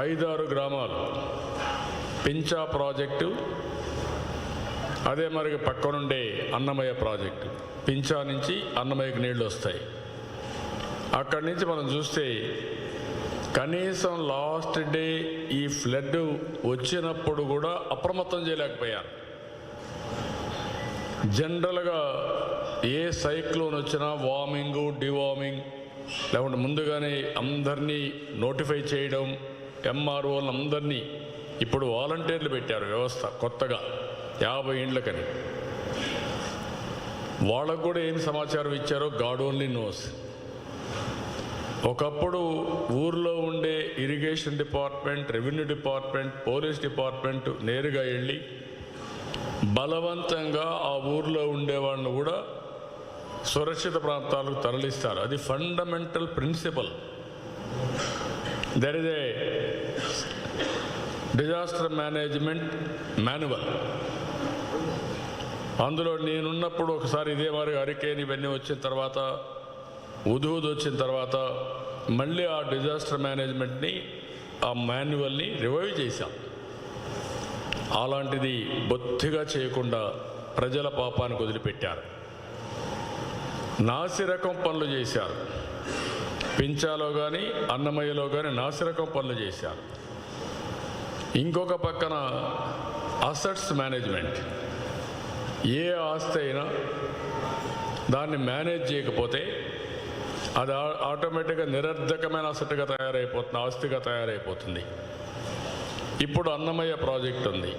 5-6 గ్రామాలు పించా ప్రాజెక్టు, అదే మరి పక్కనుండే అన్నమయ్య ప్రాజెక్టు. పించా నుంచి అన్నమయ్యకు నీళ్లు వస్తాయి. అక్కడి నుంచి మనం చూస్తే కనీసం లాస్ట్ డే ఈ ఫ్లడ్ వచ్చినప్పుడు కూడా అప్రమత్తం చేయలేకపోయారు. జనరల్గా ఏ సైక్లోన్ వచ్చినా వార్మింగ్, డివార్మింగ్, లేకుంటే ముందుగానే అందరినీ నోటిఫై చేయడం, ఎంఆర్ఓలను అందరినీ ఇప్పుడు వాలంటీర్లు పెట్టారు వ్యవస్థ కొత్తగా 50 ఇండ్లకని. వాళ్ళకు కూడా ఏం సమాచారం ఇచ్చారో గాడ్ ఓన్లీ నోస్. ఒకప్పుడు ఊర్లో ఉండే irrigation department, revenue department, police department నేరుగా వెళ్ళి బలవంతంగా ఆ ఊర్లో ఉండేవాళ్ళను కూడా సురక్షిత ప్రాంతాలకు తరలిస్తారు. అది fundamental principal. There is a disaster management manual. అందులో నేనున్నప్పుడు ఒకసారి ఇదే మరి హరికేన్ ఇవన్నీ వచ్చిన తర్వాత, ఉదూద్ వచ్చిన తర్వాత మళ్ళీ ఆ డిజాస్టర్ మేనేజ్మెంట్ని, ఆ మాన్యువల్ని రివైవ్ చేశాం. అలాంటిది బొత్తిగా చేయకుండా ప్రజల పాపానికి వదిలిపెట్టారు. నాసిరకం పనులు చేశారు. పించాలో కానీ అన్నమయ్యలో కానీ నాసిరకం పనులు చేశారు. ఇంకొక పక్కన అసెట్స్ మేనేజ్మెంట్. ఏ ఆస్తి అయినా దాన్ని మేనేజ్ చేయకపోతే అది ఆటోమేటిక్గా నిరర్ధకమైన అసెట్గా తయారైపోతుంది, ఆస్తిగా తయారైపోతుంది. ఇప్పుడు అన్నమయ్య ప్రాజెక్ట్ ఉంది.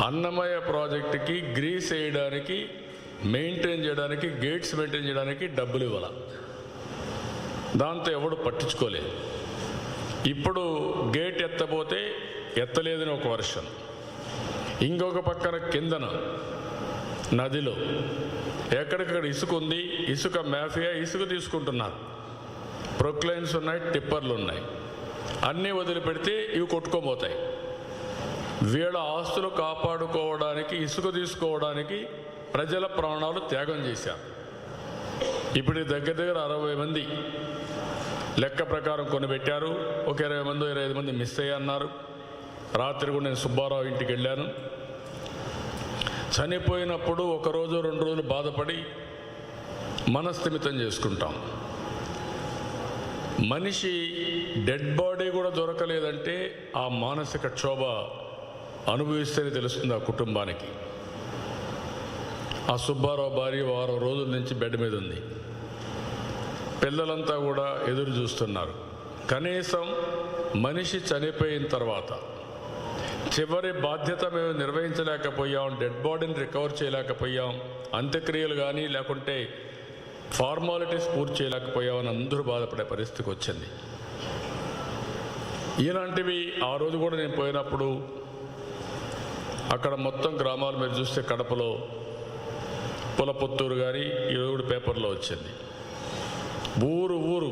అన్నమయ్య ప్రాజెక్టుకి గ్రీస్ వేయడానికి, మెయింటైన్ చేయడానికి, గేట్స్ మెయింటైన్ చేయడానికి డబ్బులు ఇవ్వాలి. దాంతో ఎవడు పట్టించుకోలేదు. ఇప్పుడు గేట్ ఎత్తపోతే ఎత్తలేదని ఒక వర్షన్. ఇంకొక పక్కన కిందన నదిలో ఎక్కడికక్కడ ఇసుక ఉంది. ఇసుక మాఫియా ఇసుక తీసుకుంటున్నారు. ప్రొక్లైన్స్ ఉన్నాయి, టిప్పర్లు ఉన్నాయి. అన్నీ వదిలిపెడితే ఇవి కొట్టుకోబోతాయి. వీళ్ళ ఆస్తులు కాపాడుకోవడానికి, ఇసుక తీసుకోవడానికి ప్రజల ప్రాణాలు త్యాగం చేశారు. ఇప్పుడు దగ్గర దగ్గర 60 మంది లెక్క ప్రకారం కొనిపెట్టారు. ఒక 20 మంది 25 మంది మిస్ అయ్యన్నారు. రాత్రి కూడా నేను సుబ్బారావు ఇంటికి వెళ్ళాను. చనిపోయినప్పుడు 1 రోజు 2 రోజులు బాధపడి మనస్థిమితం చేసుకుంటాం. మనిషి డెడ్ బాడీ కూడా దొరకలేదంటే ఆ మానసిక క్షోభ అనుభవిస్తేనే తెలుస్తుంది ఆ కుటుంబానికి. ఆ సుబ్బారావు భార్య 6 రోజుల నుంచి బెడ్ మీద ఉంది. పిల్లలంతా కూడా ఎదురు చూస్తున్నారు. కనీసం మనిషి చనిపోయిన తర్వాత చివరి బాధ్యత మేము నిర్వహించలేకపోయాం, డెడ్ బాడీని రికవర్ చేయలేకపోయాం, అంత్యక్రియలు కానీ లేకుంటే ఫార్మాలిటీస్ పూర్తి చేయలేకపోయామని అందరూ బాధపడే పరిస్థితికి వచ్చింది. ఇలాంటివి ఆ రోజు కూడా నేను పోయినప్పుడు అక్కడ మొత్తం గ్రామాలు మీరు చూస్తే కడపలో పులపుత్తూరు కానీ ఈరోజు కూడా పేపర్లో వచ్చింది. ఊరు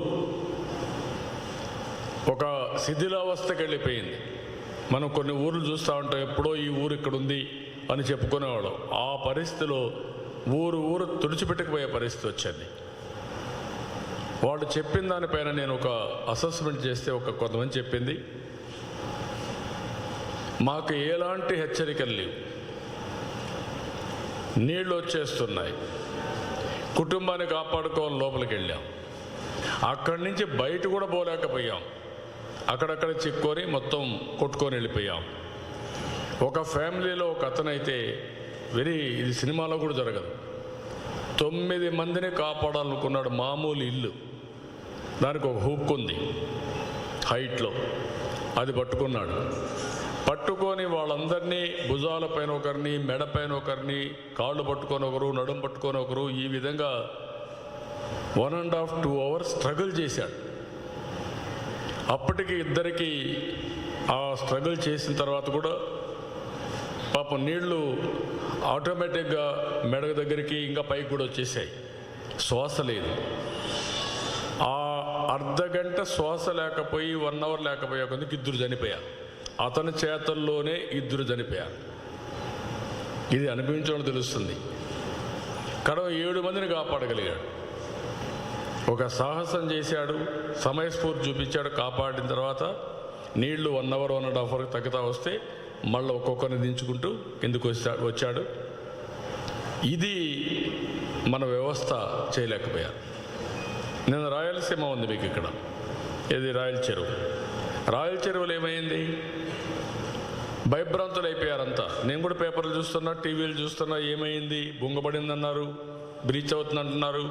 ఒక శిథిలావస్థకి వెళ్ళిపోయింది. మనం కొన్ని ఊర్లు చూస్తూ ఉంటాం, ఎప్పుడో ఈ ఊరు ఇక్కడ ఉంది అని చెప్పుకునేవాళ్ళం. ఆ పరిస్థితిలో ఊరు తుడిచిపెట్టుకుపోయే పరిస్థితి వచ్చింది. వాళ్ళు చెప్పిన దానిపైన నేను ఒక అసెస్మెంట్ చేస్తే కొంతమంది చెప్పింది, మాకు ఎలాంటి హెచ్చరికలు లేవు, నీళ్ళు వచ్చేస్తున్నాయి, కుటుంబాన్ని కాపాడుకోవాలి లోపలికి వెళ్ళాం, అక్కడి నుంచి బయట కూడా పోలేకపోయాం, అక్కడక్కడ చిక్కొని మొత్తం కొట్టుకొని వెళ్ళిపోయాం. ఒక ఫ్యామిలీలో ఒక అతనైతే ఇది సినిమాలో కూడా జరగదు, 9 మందిని కాపాడాలనుకున్నాడు. మామూలు ఇల్లు, దానికి ఒక హుక్ ఉంది హైట్లో, అది పట్టుకున్నాడు. పట్టుకొని వాళ్ళందరినీ భుజాలపైన ఒకరిని, మెడపైన ఒకరిని, కాళ్ళు పట్టుకొని ఒకరు, నడుము పట్టుకొని ఒకరు, ఈ విధంగా 1.5-2 hours స్ట్రగుల్ చేశాడు. అప్పటికి ఇద్దరికి ఆ స్ట్రగుల్ చేసిన తర్వాత కూడా పాపం నీళ్లు ఆటోమేటిక్గా మెడ దగ్గరికి ఇంకా పైకి కూడా వచ్చేసాయి. శ్వాస లేదు. ఆ అర్ధగంట శ్వాస లేకపోయి 1 hour లేకపోయాక ఇద్దరు చనిపోయారు. అతని చేతల్లోనే ఇద్దరు చనిపోయారు. ఇది అనుభవించడం తెలుస్తుంది. కడవ 7 మందిని కాపాడగలిగాడు. ఒక సాహసం చేశాడు, సమయస్ఫూర్తి చూపించాడు. కాపాడిన తర్వాత నీళ్లు 1 అవర్ 1.5 అవర్ తగ్గుతా వస్తే మళ్ళీ ఒక్కొక్కరిని దించుకుంటూ కిందకు వచ్చాడు. ఇది మన వ్యవస్థ చేయలేకపోయారు. నేను రాయలసీమ ఉంది మీకు ఇక్కడ, ఇది రాయల చెరువు. రాయల చెరువులు ఏమైంది? భయభ్రాంతులు అయిపోయారంతా. నేను కూడా పేపర్లు చూస్తున్నా, టీవీలు చూస్తున్నా, ఏమైంది, బొంగబడిందన్నారు, బ్రీచ్ అవుతుందంటున్నారు,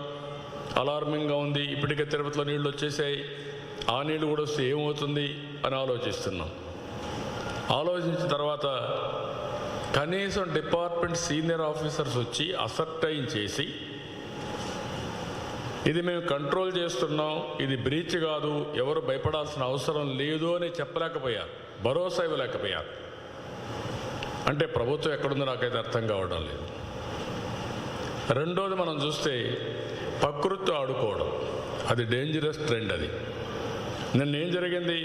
అలార్మింగ్గా ఉంది, ఇప్పటికే తిరుపతిలో నీళ్ళు వచ్చేసాయి, ఆ నీళ్ళు కూడా వస్తే ఏమవుతుంది అని ఆలోచిస్తున్నాం. ఆలోచించిన తర్వాత కనీసం డిపార్ట్మెంట్ సీనియర్ ఆఫీసర్స్ వచ్చి అసర్టైన్ చేసి ఇది మేము కంట్రోల్ చేస్తున్నాం, ఇది బ్రీచ్ కాదు, ఎవరు భయపడాల్సిన అవసరం లేదు అని చెప్పలేకపోయారు, భరోసా ఇవ్వలేకపోయారు. అంటే ప్రభుత్వం ఎక్కడుందో నాకైతే అర్థం కావడం లేదు. రెండోది మనం చూస్తే ప్రకృతితో ఆడుకోవడం, అది డేంజరస్ ట్రెండ్. అది నిన్న ఏం జరిగింది?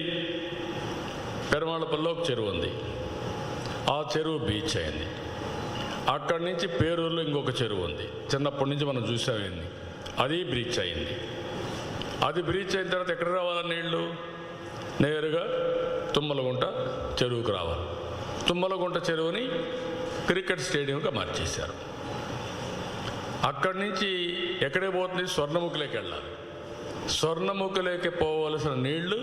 పెరమాళపల్లిలో ఒక చెరువు ఉంది, ఆ చెరువు బీచ్ అయింది. అక్కడి నుంచి పేరూరులో ఇంకొక చెరువు ఉంది, చిన్నప్పటి నుంచి మనం చూసామేంది, అది బ్రీచ్ అయింది. అది బ్రీచ్ అయిన తర్వాత ఎక్కడ రావాలి నీళ్లు? నేరుగా తుమ్మలగుంట చెరువుకు రావాలి. తుమ్మలగుంట చెరువుని క్రికెట్ స్టేడియంగా మార్చేశారు. అక్కడి నుంచి ఎక్కడే పోతుంది? స్వర్ణముఖిలోకి వెళ్ళాలి. స్వర్ణముఖిలోకి పోవలసిన నీళ్లు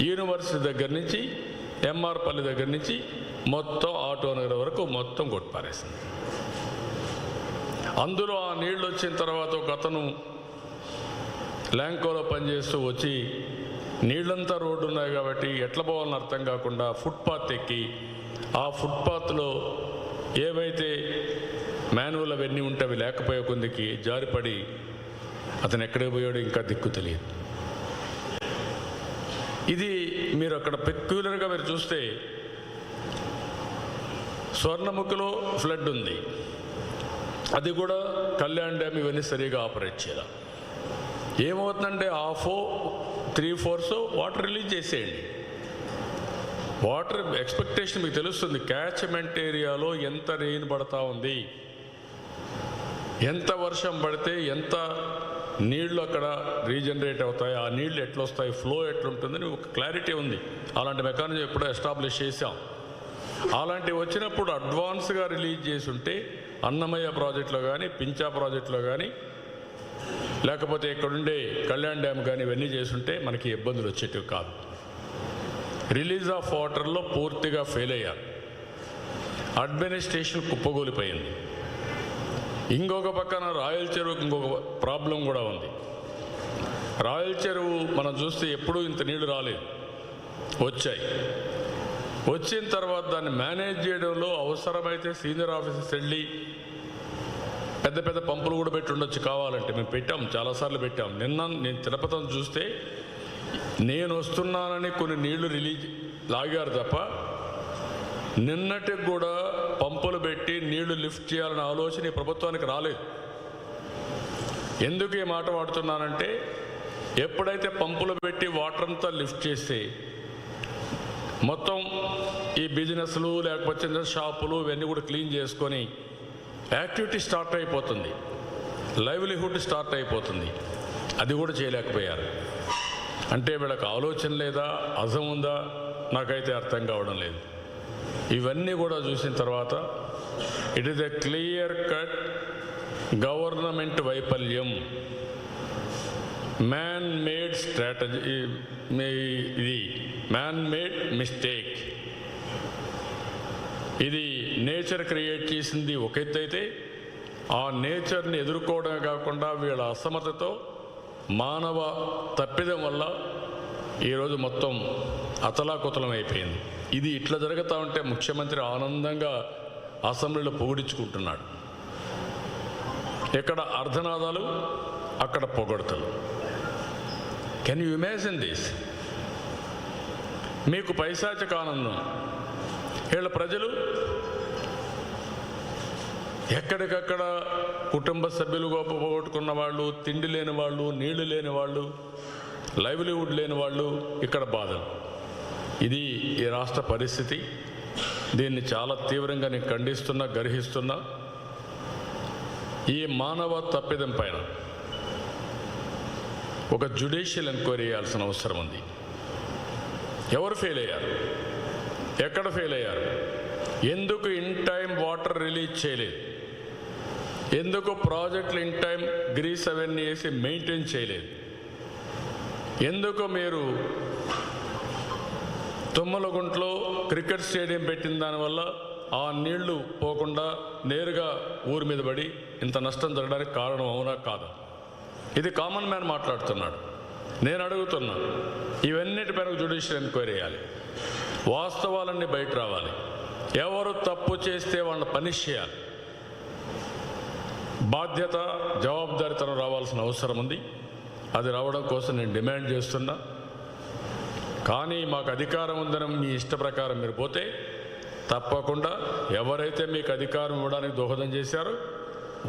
యూనివర్సిటీ దగ్గర నుంచి ఎంఆర్ పల్లి దగ్గర నుంచి మొత్తం ఆటో నగర్ వరకు మొత్తం కొట్టిపారేసింది. అందులో ఆ నీళ్ళు వచ్చిన తర్వాత ఒక అతను ల్యాంకోలో పనిచేస్తూ వచ్చి నీళ్ళంతా రోడ్డు ఉన్నాయి కాబట్టి ఎట్లా పోవాలని అర్థం కాకుండా ఫుట్పాత్ ఎక్కి ఆ ఫుట్పాత్లో ఏవైతే మాన్యువల్ అవన్నీ ఉంటే అవి లేకపోయే కొందికి జారిపడి అతను ఎక్కడికి పోయాడో ఇంకా దిక్కు తెలియదు. ఇది మీరు అక్కడ పెక్యులర్గా మీరు చూస్తే స్వర్ణముఖిలో ఫ్లడ్ ఉంది, అది కూడా కళ్యాణ్ డ్యామ్ ఇవన్నీ సరిగా ఆపరేట్ చేయాలి. ఏమవుతుందంటే 3/4 వాటర్ రిలీజ్ చేసేయండి. వాటర్ ఎక్స్పెక్టేషన్ మీకు తెలుస్తుంది, క్యాచ్మెంట్ ఏరియాలో ఎంత రెయిన్ పడతా ఉంది, ఎంత వర్షం పడితే ఎంత నీళ్లు అక్కడ రీజనరేట్ అవుతాయి, ఆ నీళ్లు ఎట్లా వస్తాయి, ఫ్లో ఎట్లుంటుందని ఒక క్లారిటీ ఉంది. అలాంటి మెకానిజం ఎప్పుడో ఎస్టాబ్లిష్ చేశాం. అలాంటివి వచ్చినప్పుడు అడ్వాన్స్గా రిలీజ్ చేసి ఉంటే అన్నమయ్య ప్రాజెక్టులో కానీ, పించా ప్రాజెక్టులో కానీ, లేకపోతే ఇక్కడుండే కళ్యాణ్ డ్యామ్ కానీ ఇవన్నీ చేసుంటే మనకి ఇబ్బందులు వచ్చేటివి కాదు. రిలీజ్ ఆఫ్ వాటర్లో పూర్తిగా ఫెయిల్ అయ్యారు. అడ్మినిస్ట్రేషన్ కుప్పగూలిపోయింది. ఇంకొక పక్కన రాయల చెరువుకి ఇంకొక ప్రాబ్లం కూడా ఉంది. రాయల చెరువు మనం చూస్తే ఎప్పుడూ ఇంత నీళ్లు రాలేదు, వచ్చాయి. వచ్చిన తర్వాత దాన్ని మేనేజ్ చేయడంలో అవసరమైతే సీనియర్ ఆఫీసర్స్ వెళ్ళి పెద్ద పెద్ద పంపులు కూడా పెట్టి ఉండొచ్చు కావాలంటే. మేము పెట్టాం, చాలాసార్లు పెట్టాం. నేను తిరుపతిని చూస్తే నేను వస్తున్నానని కొన్ని నీళ్లు లాగారు తప్ప నిన్నటికి కూడా పంపులు పెట్టి నీళ్లు లిఫ్ట్ చేయాలనే ఆలోచన ఈ ప్రభుత్వానికి రాలేదు. ఎందుకు ఈ మాట వాడుతున్నానంటే ఎప్పుడైతే పంపులు పెట్టి వాటర్ అంతా లిఫ్ట్ చేస్తే మొత్తం ఈ బిజినెస్లు లేకపోతే చిన్న షాపులు ఇవన్నీ కూడా క్లీన్ చేసుకొని యాక్టివిటీ స్టార్ట్ అయిపోతుంది, లైవ్లీహుడ్ స్టార్ట్ అయిపోతుంది. అది కూడా చేయలేకపోయారు. అంటే వీళ్ళకి ఆలోచన లేదా, అజం ఉందా, నాకైతే అర్థం కావడం లేదు. ఇవన్నీ కూడా చూసిన తర్వాత it is a clear cut government వైఫల్యం, మ్యాన్ మేడ్ స్ట్రాటజీ, ఇది మ్యాన్ మేడ్ మిస్టేక్. ఇది నేచర్ క్రియేట్ చేసింది ఒక ఎత్తు అయితే, ఆ నేచర్ని ఎదుర్కోవడమే కాకుండా వీళ్ళ అసమర్థతో మానవ తప్పిదం వల్ల ఈరోజు మొత్తం అతలాకుతలం అయిపోయింది. ఇది ఇట్లా జరుగుతూ ఉంటే ముఖ్యమంత్రి ఆనందంగా అసెంబ్లీలో పొగిడించుకుంటున్నాడు. ఇక్కడ అర్ధనాదాలు, అక్కడ పొగడతలు. Can you imagine this? మీకు పైశాచిక ఆనందం. వీళ్ళ ప్రజలు ఎక్కడికక్కడ కుటుంబ సభ్యులు పోగొట్టుకున్న వాళ్ళు, తిండి లేని వాళ్ళు, నీళ్లు లేని వాళ్ళు, లైవ్లీహుడ్ లేని వాళ్ళు, ఇక్కడ బాధలు. ఇది ఈ రాష్ట్ర పరిస్థితి. దీన్ని చాలా తీవ్రంగా నేను ఖండిస్తున్నా, గర్హిస్తున్నా. ఈ మానవ తప్పిదం పైన ఒక జ్యుడిషియల్ ఎంక్వైరీ చేయాల్సిన అవసరం ఉంది. ఎవరు ఫెయిల్ అయ్యారు? ఎక్కడ ఫెయిల్ అయ్యారు? ఎందుకు ఇన్ టైం వాటర్ రిలీజ్ చేయలేదు? ఎందుకు ప్రాజెక్టులు ఇన్ టైం గ్రీస్ అవన్నీ వేసి మెయింటైన్ చేయలేదు? ఎందుకు మీరు తుమ్మలగుంట్లో క్రికెట్ స్టేడియం పెట్టిన దానివల్ల ఆ నీళ్లు పోకుండా నేరుగా ఊరి మీద పడి ఇంత నష్టం జరగడానికి కారణం అవునా కాదా? ఇది కామన్ మ్యాన్ మాట్లాడుతున్నాడు. నేను అడుగుతున్నా, ఇవన్నిటిపైన జ్యుడిషియల్ ఎంక్వైరీ చేయాలి, వాస్తవాలన్నీ బయట రావాలి, ఎవరు తప్పు చేస్తే వాళ్ళని పనిష్ చేయాలి, బాధ్యత జవాబుదారీతనం రావాల్సిన అవసరం ఉంది. అది రావడం కోసం నేను డిమాండ్ చేస్తున్నా. కానీ మాకు అధికారం ఉందని మీ ఇష్ట ప్రకారం మీరు పోతే తప్పకుండా ఎవరైతే మీకు అధికారం ఇవ్వడానికి దోహదం చేశారో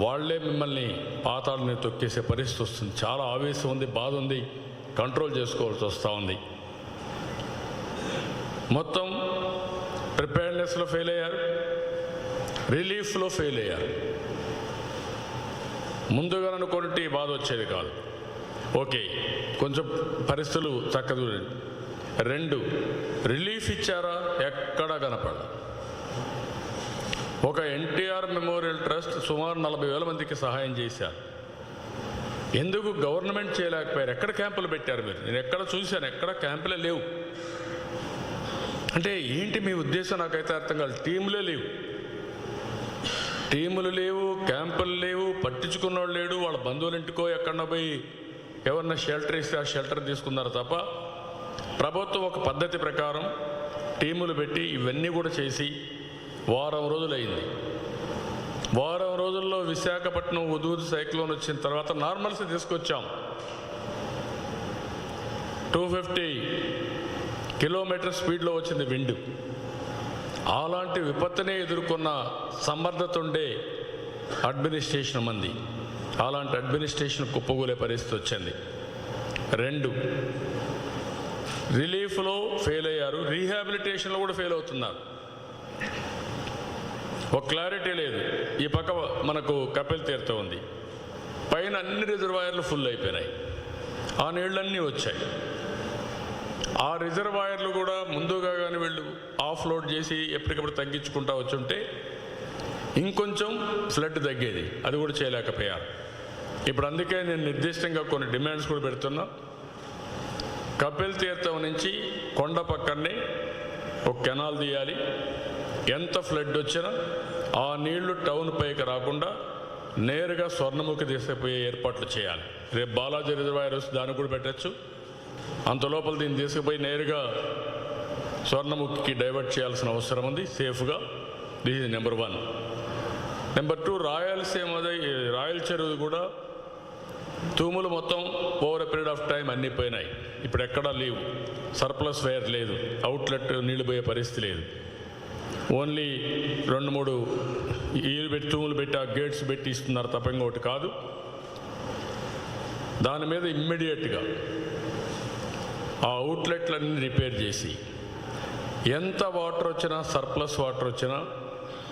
వాళ్లే మిమ్మల్ని పాతాళాన్ని తొక్కేసే పరిస్థితి వస్తుంది. చాలా ఆవేశం ఉంది, బాధ ఉంది, కంట్రోల్ చేసుకోవాల్సి వస్తూ ఉంది. మొత్తం ప్రిపేర్నెస్లో ఫెయిల్ అయ్యారు, రిలీఫ్లో ఫెయిల్ అయ్యారు. ముందుగా అనుకుంటే బాధ వచ్చేది కాదు. ఓకే, కొంచెం పరిస్థితులు చక్కగా చూడండి. 2, రిలీఫ్ ఇచ్చారా? ఎక్కడా కనపడ. ఒక ఎన్టీఆర్ మెమోరియల్ ట్రస్ట్ సుమారు 40,000 మందికి సహాయం చేశారు. ఎందుకు గవర్నమెంట్ చేయలేకపోయారు? ఎక్కడ క్యాంపులు పెట్టారు మీరు? నేను ఎక్కడ చూశాను, ఎక్కడ క్యాంపులే లేవు. అంటే ఏంటి మీ ఉద్దేశం? నాకైతే అర్థం కాదు. టీములే లేవు, టీములు లేవు, క్యాంపులు లేవు, పట్టించుకున్నవాడు లేడు. వాళ్ళ బంధువుల ఇంటికో ఎక్కడన్నా పోయి ఎవరన్నా షెల్టర్ ఇస్తే ఆ షెల్టర్ తీసుకున్నారు తప్ప ప్రభుత్వం ఒక పద్ధతి ప్రకారం టీములు పెట్టి ఇవన్నీ కూడా చేసి వారం రోజులు అయింది. వారం రోజుల్లో విశాఖపట్నం ఉదూదు సైక్లోన్ వచ్చిన తర్వాత నార్మల్స్ తీసుకొచ్చాం. 250 కిలోమీటర్ స్పీడ్లో వచ్చింది విండ్. అలాంటి విపత్తునే ఎదుర్కొన్న సమర్థత ఉండే అడ్మినిస్ట్రేషన్ మంది. అలాంటి అడ్మినిస్ట్రేషన్ కుప్పగూలే పరిస్థితి వచ్చింది. 2, రిలీఫ్లో ఫెయిల్ అయ్యారు, రీహాబిలిటేషన్లో కూడా ఫెయిల్ అవుతున్నారు. ఒక క్లారిటీ లేదు. ఈ పక్క మనకు కపిల్ తీర్థం ఉంది, పైన అన్ని రిజర్వాయర్లు ఫుల్ అయిపోయినాయి, ఆ నీళ్ళన్నీ వచ్చాయి. ఆ రిజర్వాయర్లు కూడా ముందుగా కానీ వీళ్ళు ఆఫ్లోడ్ చేసి ఎప్పటికప్పుడు తగ్గించుకుంటా వచ్చుంటే ఇంకొంచెం ఫ్లడ్ తగ్గేది. అది కూడా చేయలేకపోయారు. ఇప్పుడు అందుకే నేను నిర్దిష్టంగా కొన్ని డిమాండ్స్ కూడా పెడుతున్నా. కపిల్ తీర్థం నుంచి కొండ పక్కనే ఒక కెనాల్ తీయాలి. ఎంత ఫ్లడ్ వచ్చినా ఆ నీళ్లు టౌన్ పైకి రాకుండా నేరుగా స్వర్ణముఖి తీసుకుపోయే ఏర్పాట్లు చేయాలి. రేపు బాలాజీ రిజర్వాయర్ వస్తే దాన్ని కూడా పెట్టచ్చు. అంత లోపల దీన్ని తీసుకుపోయి నేరుగా స్వర్ణముఖికి డైవర్ట్ చేయాల్సిన అవసరం ఉంది సేఫ్గా. This is number 1. Number 2, Rayalaseema Rayala Cheruvu కూడా తూములు మొత్తం over a period of time అన్నీ పోయినాయి. ఇప్పుడు ఎక్కడా లేవు, సర్ప్లస్ వైర్ లేదు, అవుట్లెట్ నీళ్లు పోయే పరిస్థితి లేదు. ఓన్లీ 2-3 ఈలు పెట్టి తూములు పెట్టి ఆ గేట్స్ పెట్టి ఇస్తున్నారు తప్ప ఇంకోటి కాదు. దాని మీద ఇమ్మీడియట్గా ఆ అవుట్లెట్లన్నీ రిపేర్ చేసి ఎంత వాటర్ వచ్చినా సర్ప్లస్ వాటర్ వచ్చినా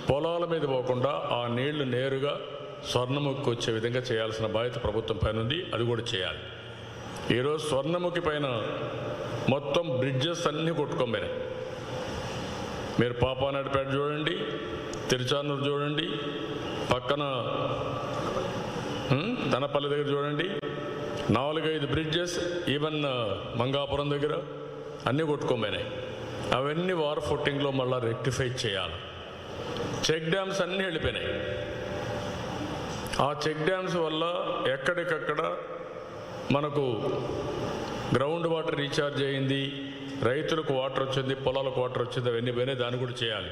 పొలాల మీద పోకుండా ఆ నీళ్లు నేరుగా స్వర్ణముఖికి వచ్చే విధంగా చేయాల్సిన బాధ్యత ప్రభుత్వం పైన ఉంది. అది కూడా చేయాలి. ఈరోజు స్వర్ణముఖి పైన మొత్తం బ్రిడ్జెస్ అన్నీ కొట్టుకోమని మీరు పాపానాయుడుపేట చూడండి, తిరుచానూరు చూడండి, పక్కన దనపల్లి దగ్గర చూడండి, 4-5 బ్రిడ్జెస్, ఈవెన్ మంగాపురం దగ్గర అన్నీ కొట్టుకోమన్నాయి. అవన్నీ వార్ ఫుట్టింగ్లో మళ్ళీ రెక్టిఫై చేయాలి. చెక్ డ్యామ్స్ అన్నీ వెళ్ళిపోయినాయి. ఆ చెక్ డ్యామ్స్ వల్ల ఎక్కడికక్కడ మనకు గ్రౌండ్ వాటర్ రీఛార్జ్ అయింది, రైతులకు వాటర్ వచ్చింది, పొలాలకు వాటర్ వచ్చింది, అవన్నీ పోయినాయి. దాన్ని కూడా చేయాలి.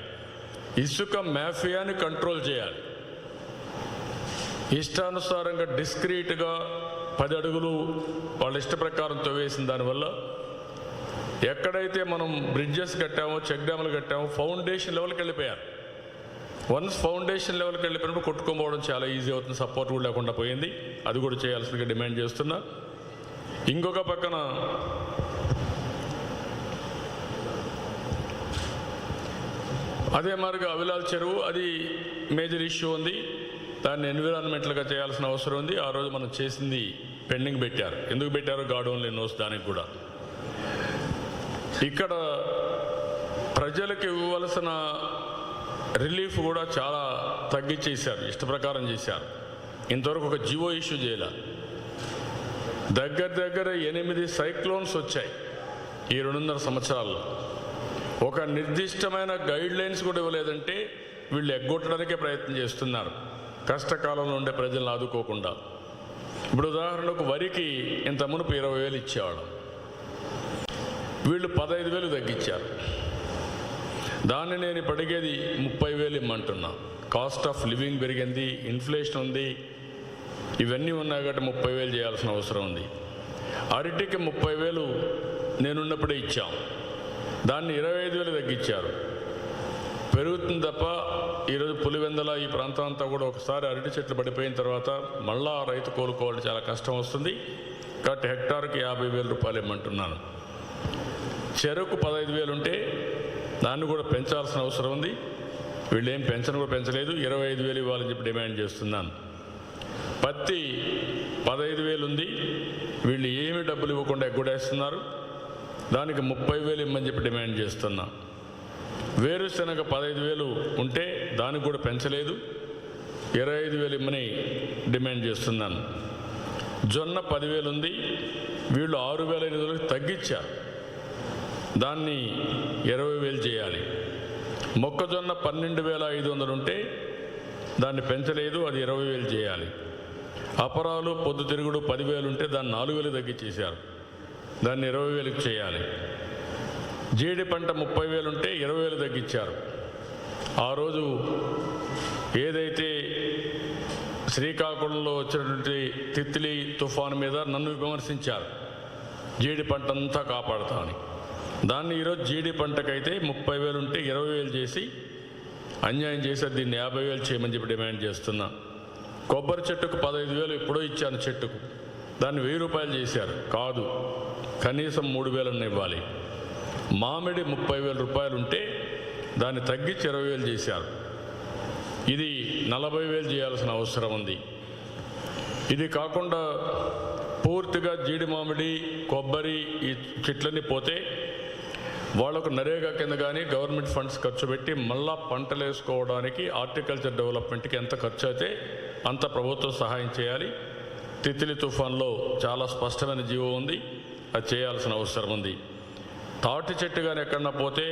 ఇసుక మాఫియాని కంట్రోల్ చేయాలి. ఇష్టానుసారంగా డిస్క్రీట్గా 10 అడుగులు వాళ్ళ ఇష్ట ప్రకారం తవ్వేసిన దానివల్ల ఎక్కడైతే మనం బ్రిడ్జెస్ కట్టామో, చెక్ డ్యాములు కట్టామో, ఫౌండేషన్ లెవెల్కి వెళ్ళిపోయారు. వన్స్ ఫౌండేషన్ లెవెల్కి వెళ్ళిపోయినప్పుడు కొట్టుకోపోవడం చాలా ఈజీ అవుతుంది. సపోర్ట్ కూడా లేకుండా పోయింది. అది కూడా చేయాల్సిందిగా డిమాండ్ చేస్తున్నా. ఇంకొక పక్కన అదే మాదిరిగా అవిలాల్ చెరువు, అది మేజర్ ఇష్యూ ఉంది. దాన్ని ఎన్విరాన్మెంటల్గా చేయాల్సిన అవసరం ఉంది. ఆ రోజు మనం చేసింది పెండింగ్ పెట్టారు. ఎందుకు పెట్టారో గాడ్ ఓన్లీ నోస్. దానికి కూడా ఇక్కడ ప్రజలకు ఇవ్వవలసిన రిలీఫ్ కూడా చాలా తగ్గించేశారు, ఇష్ట ప్రకారం చేశారు. ఇంతవరకు ఒక జియో ఇష్యూ చేయాల. దగ్గర 8 సైక్లోన్స్ వచ్చాయి ఈ 2.5 సంవత్సరాల్లో. ఒక నిర్దిష్టమైన గైడ్ లైన్స్ కూడా ఇవ్వలేదంటే వీళ్ళు ఎగ్గొట్టడానికే ప్రయత్నం చేస్తున్నారు, కష్టకాలంలో ఉండే ప్రజలను ఆదుకోకుండా. ఇప్పుడు ఉదాహరణకు వరికి ఇంత మునుపు 20,000 ఇచ్చేవాళ్ళం, వీళ్ళు 15,000 తగ్గించారు. దాన్ని నేను ఇప్పుడు అడిగేది 30,000 ఇమ్మంటున్నా. కాస్ట్ ఆఫ్ లివింగ్ పెరిగింది, ఇన్ఫ్లేషన్ ఉంది, ఇవన్నీ ఉన్నాయి కాబట్టి 30,000 చేయాల్సిన అవసరం ఉంది. అరటికి 30,000 నేనున్నప్పుడే ఇచ్చాం, దాన్ని 25,000 తగ్గించారు. పెరుగుతుంది తప్ప ఈరోజు పులివెందల ఈ ప్రాంతం అంతా కూడా ఒకసారి అరటి చెట్లు పడిపోయిన తర్వాత మళ్ళా రైతు కోలుకోవాలి, చాలా కష్టం వస్తుంది. కాబట్టి హెక్టార్కి 50,000 రూపాయలు ఇమ్మంటున్నాను. చెరకు 15,000 ఉంటే దాన్ని కూడా పెంచాల్సిన అవసరం ఉంది. వీళ్ళు ఏం పెంచను కూడా పెంచలేదు, 25,000 ఇవ్వాలని చెప్పి డిమాండ్ చేస్తున్నాను. పత్తి 15,000 ఉంది, వీళ్ళు ఏమి డబ్బులు ఇవ్వకుండా ఎగ్గొడేస్తున్నారు, దానికి 30,000 ఇమ్మని చెప్పి డిమాండ్ చేస్తున్నా. వేరుశెనగ 15,000 ఉంటే దానికి కూడా పెంచలేదు, 25,000 ఇమ్మని డిమాండ్ చేస్తున్నాను. జొన్న 10,000 ఉంది, వీళ్ళు 6,500 తగ్గించారు, దాన్ని 20,000 చేయాలి. మొక్కజొన్న 12,500 ఉంటే దాన్ని పెంచలేదు, అది 20,000 చేయాలి. అపరాలు పొద్దుతిరుగుడు 10,000 ఉంటే దాన్ని 4,000 తగ్గించేశారు, దాన్ని 20,000 చేయాలి. జీడి పంట 30,000 ఉంటే 20,000 తగ్గించారు. ఆ రోజు ఏదైతే శ్రీకాకుళంలో వచ్చినటువంటి తిత్లీ తుఫాను మీద నన్ను విమర్శించారు, జీడి పంట అంతా కాపాడుతామని. దాన్ని ఈరోజు జీడి పంటకైతే 30,000 ఉంటే 20,000 చేసి అన్యాయం చేశారు, దీన్ని 50,000 చేయమని చెప్పి డిమాండ్ చేస్తున్నా. కొబ్బరి చెట్టుకు 15,000 ఎప్పుడో ఇచ్చాను చెట్టుకు, దాన్ని 1,000 రూపాయలు చేశారు, కాదు కనీసం 3,000 ఇవ్వాలి. మామిడి 30,000 రూపాయలు ఉంటే దాన్ని తగ్గించి 20,000 చేశారు, ఇది 40,000 చేయాల్సిన అవసరం ఉంది. ఇది కాకుండా పూర్తిగా జీడి మామిడి కొబ్బరి ఈ చెట్లన్నీ పోతే వాళ్లకు నరేగా కింద కానీ గవర్నమెంట్ ఫండ్స్ ఖర్చు పెట్టి మళ్ళా పంటలు వేసుకోవడానికి హార్టికల్చర్ డెవలప్మెంట్కి ఎంత ఖర్చు అయితే అంత ప్రభుత్వం సహాయం చేయాలి. తిత్లీ తుఫాన్లో చాలా స్పష్టమైన జీవో ఉంది, అది చేయాల్సిన అవసరం ఉంది. తాటి చెట్టు కానీ ఎక్కడన్నా పోతే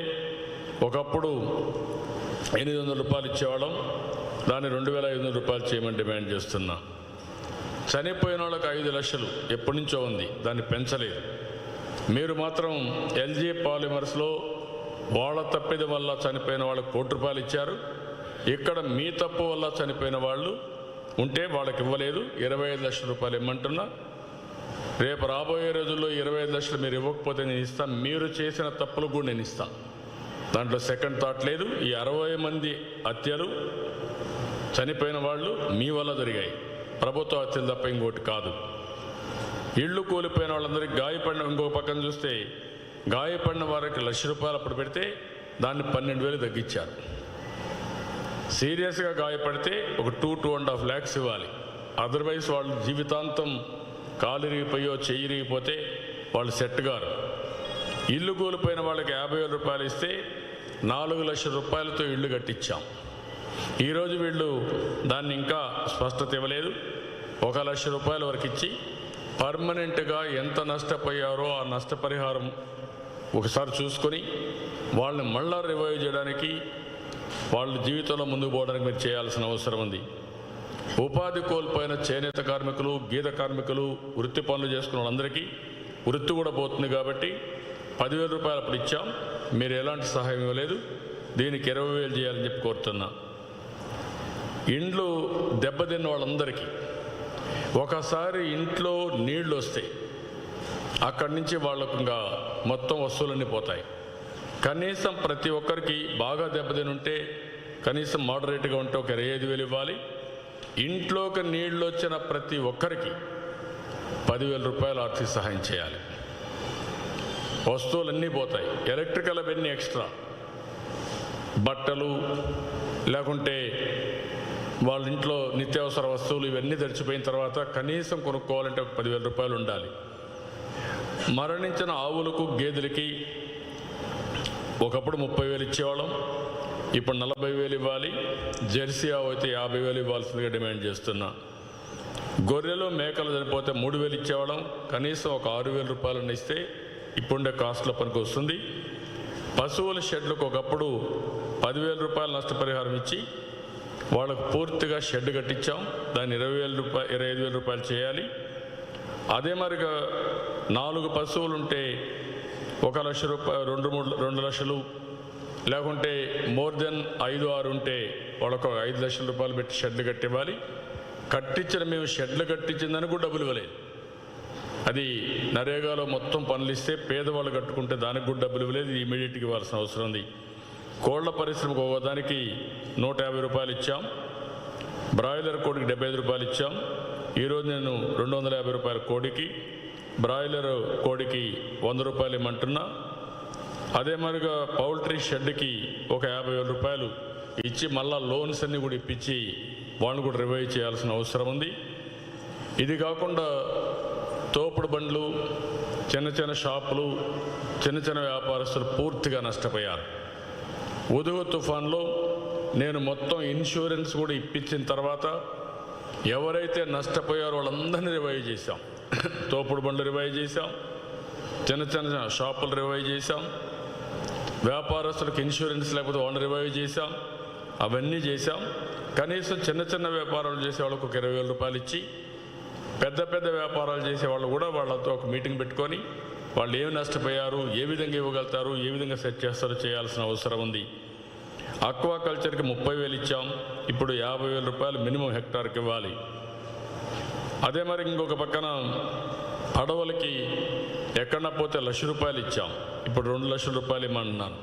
ఒకప్పుడు 800 రూపాయలు ఇచ్చేవాళ్ళం, దాన్ని 2,500 రూపాయలు చేయమని డిమాండ్ చేస్తున్నా. చనిపోయిన వాళ్ళకి 5 లక్షలు ఎప్పటి నుంచో ఉంది, దాన్ని పెంచలేదు. మీరు మాత్రం ఎల్జీ పాలిమర్స్లో వాళ్ళ తప్పిద వల్ల చనిపోయిన వాళ్ళకి 1 కోటి రూపాయలు ఇచ్చారు. ఇక్కడ మీ తప్పు వల్ల చనిపోయిన వాళ్ళు ఉంటే వాళ్ళకి ఇవ్వలేదు, 25 లక్షల రూపాయలు ఇమ్మంటున్నా. రేపు రాబోయే రోజుల్లో 25 లక్షలు మీరు ఇవ్వకపోతే నేను ఇస్తాను, మీరు చేసిన తప్పులు కూడా నేను ఇస్తాను, దాంట్లో సెకండ్ థాట్ లేదు. ఈ 60 మంది హత్యలు చనిపోయిన వాళ్ళు మీ వల్ల జరిగాయి, ప్రభుత్వ హత్యలు తప్ప ఇంకోటి కాదు. ఇళ్ళు కూలిపోయిన వాళ్ళందరికీ గాయపడిన, ఇంకో పక్కన చూస్తే గాయపడిన వారికి 1,00,000 రూపాయలు అప్పుడు పెడితే దాన్ని 12,000 తగ్గించారు. సీరియస్గా గాయపడితే ఒక 2.5 lakhs ఇవ్వాలి, అదర్వైజ్ వాళ్ళు జీవితాంతం కాలు ఇరిగిపోయో చెయ్యి ఇరిగిపోతే వాళ్ళు సెట్ గారు. ఇల్లు కూలిపోయిన వాళ్ళకి 50,000 రూపాయలు ఇస్తే 4 లక్షల రూపాయలతో ఇళ్ళు కట్టించాం. ఈరోజు వీళ్ళు దాన్ని ఇంకా స్పష్టత ఇవ్వలేదు. 1 లక్ష రూపాయల వరకు ఇచ్చి పర్మనెంట్గా ఎంత నష్టపోయారో ఆ నష్టపరిహారం ఒకసారి చూసుకొని వాళ్ళని మళ్ళా రివైవ్ చేయడానికి, వాళ్ళ జీవితంలో ముందుకు పోవడానికి మీరు చేయాల్సిన అవసరం ఉంది. ఉపాధి కోల్పోయిన చేనేత కార్మికులు, గీత కార్మికులు, వృత్తి పనులు చేసుకున్న వాళ్ళందరికీ వృత్తి కూడా పోతుంది కాబట్టి 10,000 రూపాయలు అప్పుడు ఇచ్చాం, మీరు ఎలాంటి సహాయం ఇవ్వలేదు, దీనికి 20,000 చేయాలని చెప్పి కోరుతున్నా. ఇండ్లు దెబ్బతిన్న వాళ్ళందరికీ ఒకసారి ఇంట్లో నీళ్లు వస్తాయి, అక్కడి నుంచి వాళ్ళకు ఇంకా మొత్తం వస్తువులన్నీ పోతాయి. కనీసం ప్రతి ఒక్కరికి బాగా దెబ్బతిని ఉంటే కనీసం మోడరేట్గా ఉంటే ఒక 25,000 ఇవ్వాలి. ఇంట్లోకి నీళ్ళు వచ్చిన ప్రతి ఒక్కరికి 10,000 రూపాయలు ఆర్థిక సహాయం చేయాలి. వస్తువులన్నీ పోతాయి, ఎలక్ట్రికల్ అవన్నీ ఎక్స్ట్రా, బట్టలు లేకుంటే వాళ్ళ ఇంట్లో నిత్యావసర వస్తువులు ఇవన్నీ తెరిచిపోయిన తర్వాత కనీసం కొనుక్కోవాలంటే 10,000 రూపాయలు ఉండాలి. మరణించిన ఆవులకు, గేదెలకి ఒకప్పుడు 30,000 ఇచ్చేవాళ్ళం, ఇప్పుడు 40,000 ఇవ్వాలి. జెర్సీ ఆవు అయితే 50,000 ఇవ్వాల్సిందిగా డిమాండ్ చేస్తున్నా. గొర్రెలు మేకలు చనిపోతే 3,000 ఇచ్చేవాళ్ళం, కనీసం ఒక 6,000 రూపాయలను ఇస్తే ఇప్పుడుండే కాస్ట్ల పనికి వస్తుంది. పశువుల షెడ్లకు ఒకప్పుడు 10,000 రూపాయలు నష్టపరిహారం ఇచ్చి వాళ్ళకు పూర్తిగా షెడ్ కట్టించాం. దాన్ని 25,000 రూపాయలు చేయాలి. అదే మరిగా 4 పశువులు ఉంటే 1,00,000 రూపాయలు, 2 లక్షలు, లేకుంటే మోర్ దెన్ 5-6 ఉంటే వాళ్ళకు 5 లక్షల రూపాయలు పెట్టి షెడ్లు కట్టివ్వాలి. మేము షెడ్లు కట్టించిందని కూడా డబ్బులు ఇవ్వలేదు. అది నరేగాలో మొత్తం పనులు ఇస్తే పేదవాళ్ళు కట్టుకుంటే దానికి కూడా డబ్బులు ఇవ్వలేదు. ఇది ఇమీడియట్గా ఇవ్వాల్సిన అవసరం ఉంది. కోళ్ల పరిశ్రమకు ఒకదానికి 150 రూపాయలు ఇచ్చాం. బ్రాయిలర్ కోడికి 75 రూపాయలు ఇచ్చాం. ఈరోజు నేను 250 రూపాయల కోడికి, బ్రాయిలర్ కోడికి 100 రూపాయలు ఇమ్మంటున్నా. అదే మరిగా పౌల్ట్రీ షెడ్కి ఒక 50,000 రూపాయలు ఇచ్చి మళ్ళా లోన్స్ అన్నీ కూడా ఇప్పించి వాళ్ళు కూడా రివైవ్ చేయాల్సిన అవసరం ఉంది. ఇది కాకుండా తోపుడు బండ్లు, చిన్న చిన్న షాపులు, చిన్న చిన్న వ్యాపారస్తులు పూర్తిగా నష్టపోయారు. ఉదుగు తుఫాన్లో నేను మొత్తం ఇన్సూరెన్స్ కూడా ఇప్పించిన తర్వాత ఎవరైతే నష్టపోయారో వాళ్ళందరినీ రివైవ్ చేశాం. తోపుడు బండ్లు రివైవ్ చేశాం, చిన్న చిన్న షాపులు రివైవ్ చేశాం, వ్యాపారస్తులకు ఇన్సూరెన్స్ లేకపోతే వాళ్ళని రివైవ్ చేశాం. అవన్నీ చేశాం. కనీసం చిన్న చిన్న వ్యాపారాలు చేసే వాళ్ళకు ఒక 20,000 రూపాయలు ఇచ్చి, పెద్ద పెద్ద వ్యాపారాలు చేసే వాళ్ళు కూడా వాళ్ళతో ఒక మీటింగ్ పెట్టుకొని వాళ్ళు ఏమి నష్టపోయారు, ఏ విధంగా ఇవ్వగలుగుతారు, ఏ విధంగా సెట్ చేస్తారో చేయాల్సిన అవసరం ఉంది. అక్వాకల్చర్కి 30,000 ఇచ్చాం. ఇప్పుడు 50,000 రూపాయలు మినిమం హెక్టార్కి ఇవ్వాలి. అదే మరి ఇంకొక పక్కన పడవలకి ఎక్కడన్నా పోతే 1,00,000 రూపాయలు ఇచ్చాం. ఇప్పుడు 2 లక్షల రూపాయలు ఇమ్మన్నాను.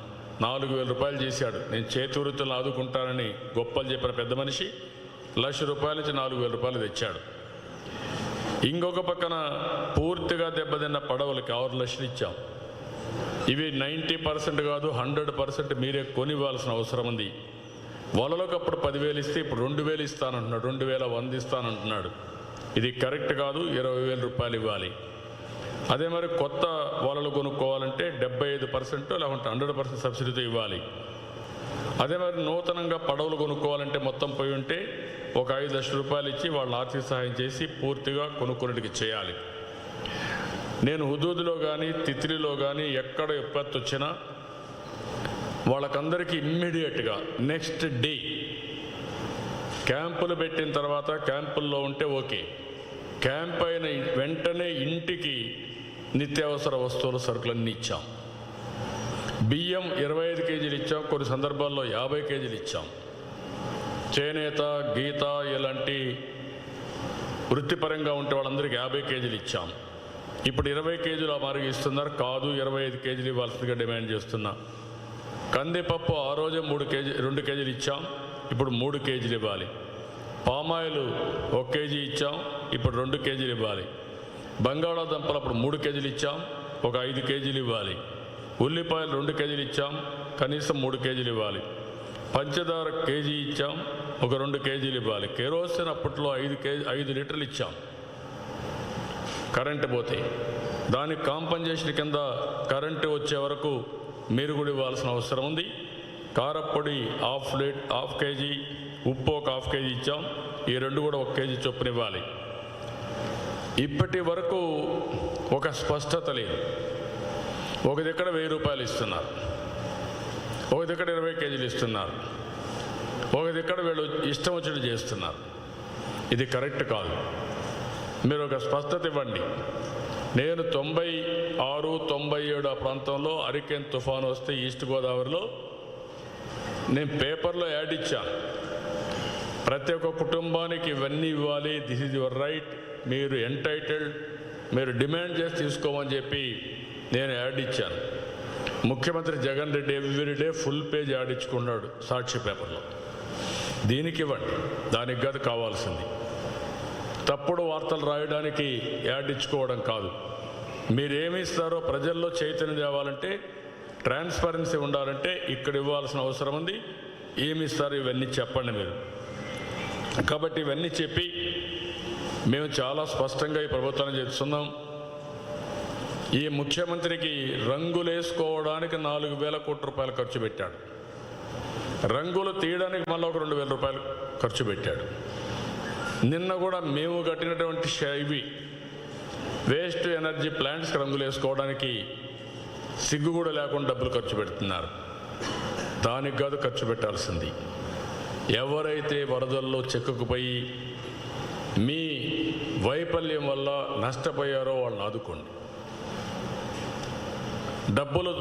4,000 రూపాయలు చేశాడు. నేను చేతి వృత్తులను ఆదుకుంటానని గొప్పలు చెప్పిన పెద్ద మనిషి 1,00,000 రూపాయల నుంచి 4,000 రూపాయలు తెచ్చాడు. ఇంకొక పక్కన పూర్తిగా దెబ్బతిన్న పడవలకి 6 లక్షలు ఇచ్చాం. ఇవి 90% కాదు, 100% మీరే కొనివ్వాల్సిన అవసరం ఉంది. వలలకు అప్పుడు 10,000 ఇస్తే ఇప్పుడు 2,000 ఇస్తానంటున్నాడు, 2,100 ఇస్తానంటున్నాడు. ఇది కరెక్ట్ కాదు. 20,000 రూపాయలు ఇవ్వాలి. అదే మరి కొత్త వలలు కొనుక్కోవాలంటే 75% లేకుంటే 100% సబ్సిడీతో ఇవ్వాలి. అదే మరి నూతనంగా పడవలు కొనుక్కోవాలంటే మొత్తం పోయి ఉంటే ఒక 5 లక్షల రూపాయలు ఇచ్చి వాళ్ళని ఆర్థిక సహాయం చేసి పూర్తిగా కొనుక్కునేటికి చేయాలి. నేను హుదూదులో కానీ తిత్లిలో కానీ ఎక్కడ విపత్తు వచ్చినా వాళ్ళకందరికీ ఇమ్మీడియట్గా నెక్స్ట్ డే క్యాంపులు పెట్టిన తర్వాత క్యాంపుల్లో ఉంటే ఓకే, క్యాంప్ అయిన వెంటనే ఇంటికి నిత్యావసర వస్తువులు సరుకులన్నీ ఇచ్చాం. బియ్యం 25 కేజీలు ఇచ్చాం. కొన్ని సందర్భాల్లో 50 కేజీలు ఇచ్చాం. చేనేత, గీత ఇలాంటి వృత్తిపరంగా ఉంటే వాళ్ళందరికీ 50 కేజీలు ఇచ్చాం. ఇప్పుడు 20 కేజీలు మారిగి ఇస్తున్నారు. కాదు, 25 కేజీలు ఇవ్వాల్సిందిగా డిమాండ్ చేస్తున్నా. కందిపప్పు ఆ రోజే 2 కేజీలు ఇచ్చాం. ఇప్పుడు 3 కేజీలు ఇవ్వాలి. పామాయిల్ 1 కేజీ ఇచ్చాం. ఇప్పుడు 2 కేజీలు ఇవ్వాలి. బంగాళాదుంపలు అప్పుడు 3 కేజీలు ఇచ్చాం. ఒక 5 కేజీలు ఇవ్వాలి. ఉల్లిపాయలు 2 కేజీలు ఇచ్చాం. కనీసం 3 కేజీలు ఇవ్వాలి. పంచదార కేజీ ఇచ్చాం. ఒక 2 కేజీలు ఇవ్వాలి. కెరోసిన్ అప్పట్లో 5 లీటర్లు ఇచ్చాం. కరెంటు పోతే దానికి కాంపన్సేషన్ కింద కరెంటు వచ్చే వరకు మీరు కూడా ఇవ్వాల్సిన అవసరం ఉంది. కారప్పొడి హాఫ్ కేజీ, ఉప్పు ఒక 1/2 కేజీ ఇచ్చాం. ఈ 2 కూడా 1 కేజీ చొప్పున ఇవ్వాలి. ఇప్పటి వరకు ఒక స్పష్టత లేదు. ఒక దగ్గర 1000 రూపాయలు ఇస్తున్నారు, ఒక దగ్గర 20 కేజీలు ఇస్తున్నారు, ఒక దగ్గర వీళ్ళు ఇష్టం వచ్చినట్టు చేస్తున్నారు. ఇది కరెక్ట్ కాదు. మీరు ఒక స్పష్టత ఇవ్వండి. నేను 96, 97 ఆ ప్రాంతంలో హరికేన్ తుఫాను వస్తే ఈస్ట్ గోదావరిలో నేను పేపర్లో యాడ్ ఇచ్చాను. ప్రతి ఒక్క కుటుంబానికి ఇవన్నీ ఇవ్వాలి, దిస్ ఈజ్ యువర్ రైట్, మీరు ఎంటైటిల్డ్, మీరు డిమాండ్ చేసి తీసుకోమని చెప్పి నేను యాడ్ ఇచ్చాను. ముఖ్యమంత్రి Jagan Reddy everyday full page ad ఇచ్చుకున్నాడు సాక్షి పేపర్లో. దీనికి ఇవ్వండి, దానికి కాదు కావాల్సింది. తప్పుడు వార్తలు రాయడానికి యాడ్ ఇచ్చుకోవడం కాదు. మీరేమి ఇస్తారో ప్రజల్లో చైతన్యం తేవాలంటే, ట్రాన్స్పరెన్సీ ఉండాలంటే ఇక్కడ ఇవ్వాల్సిన అవసరం ఉంది. ఏమి ఇస్తారు ఇవన్నీ చెప్పండి మీరు. కాబట్టి ఇవన్నీ చెప్పి మేము చాలా స్పష్టంగా ఈ ప్రభుత్వాన్ని చేస్తున్నాం. ఈ ముఖ్యమంత్రికి రంగులేసుకోవడానికి 4,000 కోట్ల రూపాయలు ఖర్చు పెట్టాడు. రంగులు తీయడానికి మళ్ళీ ఒక 2,000 రూపాయలు ఖర్చు పెట్టాడు. నిన్న కూడా మేము కట్టినటువంటి ఇవి వేస్ట్ ఎనర్జీ ప్లాంట్స్కి రంగులు వేసుకోవడానికి సిగ్గు కూడా లేకుండా డబ్బులు ఖర్చు పెడుతున్నారు. దానికి కాదు ఖర్చు పెట్టాల్సింది. ఎవరైతే వరదల్లో చిక్కుకుపోయి మీ వైఫల్యం వల్ల నష్టపోయారో వాళ్ళని ఆదుకోండి. డబ్బులు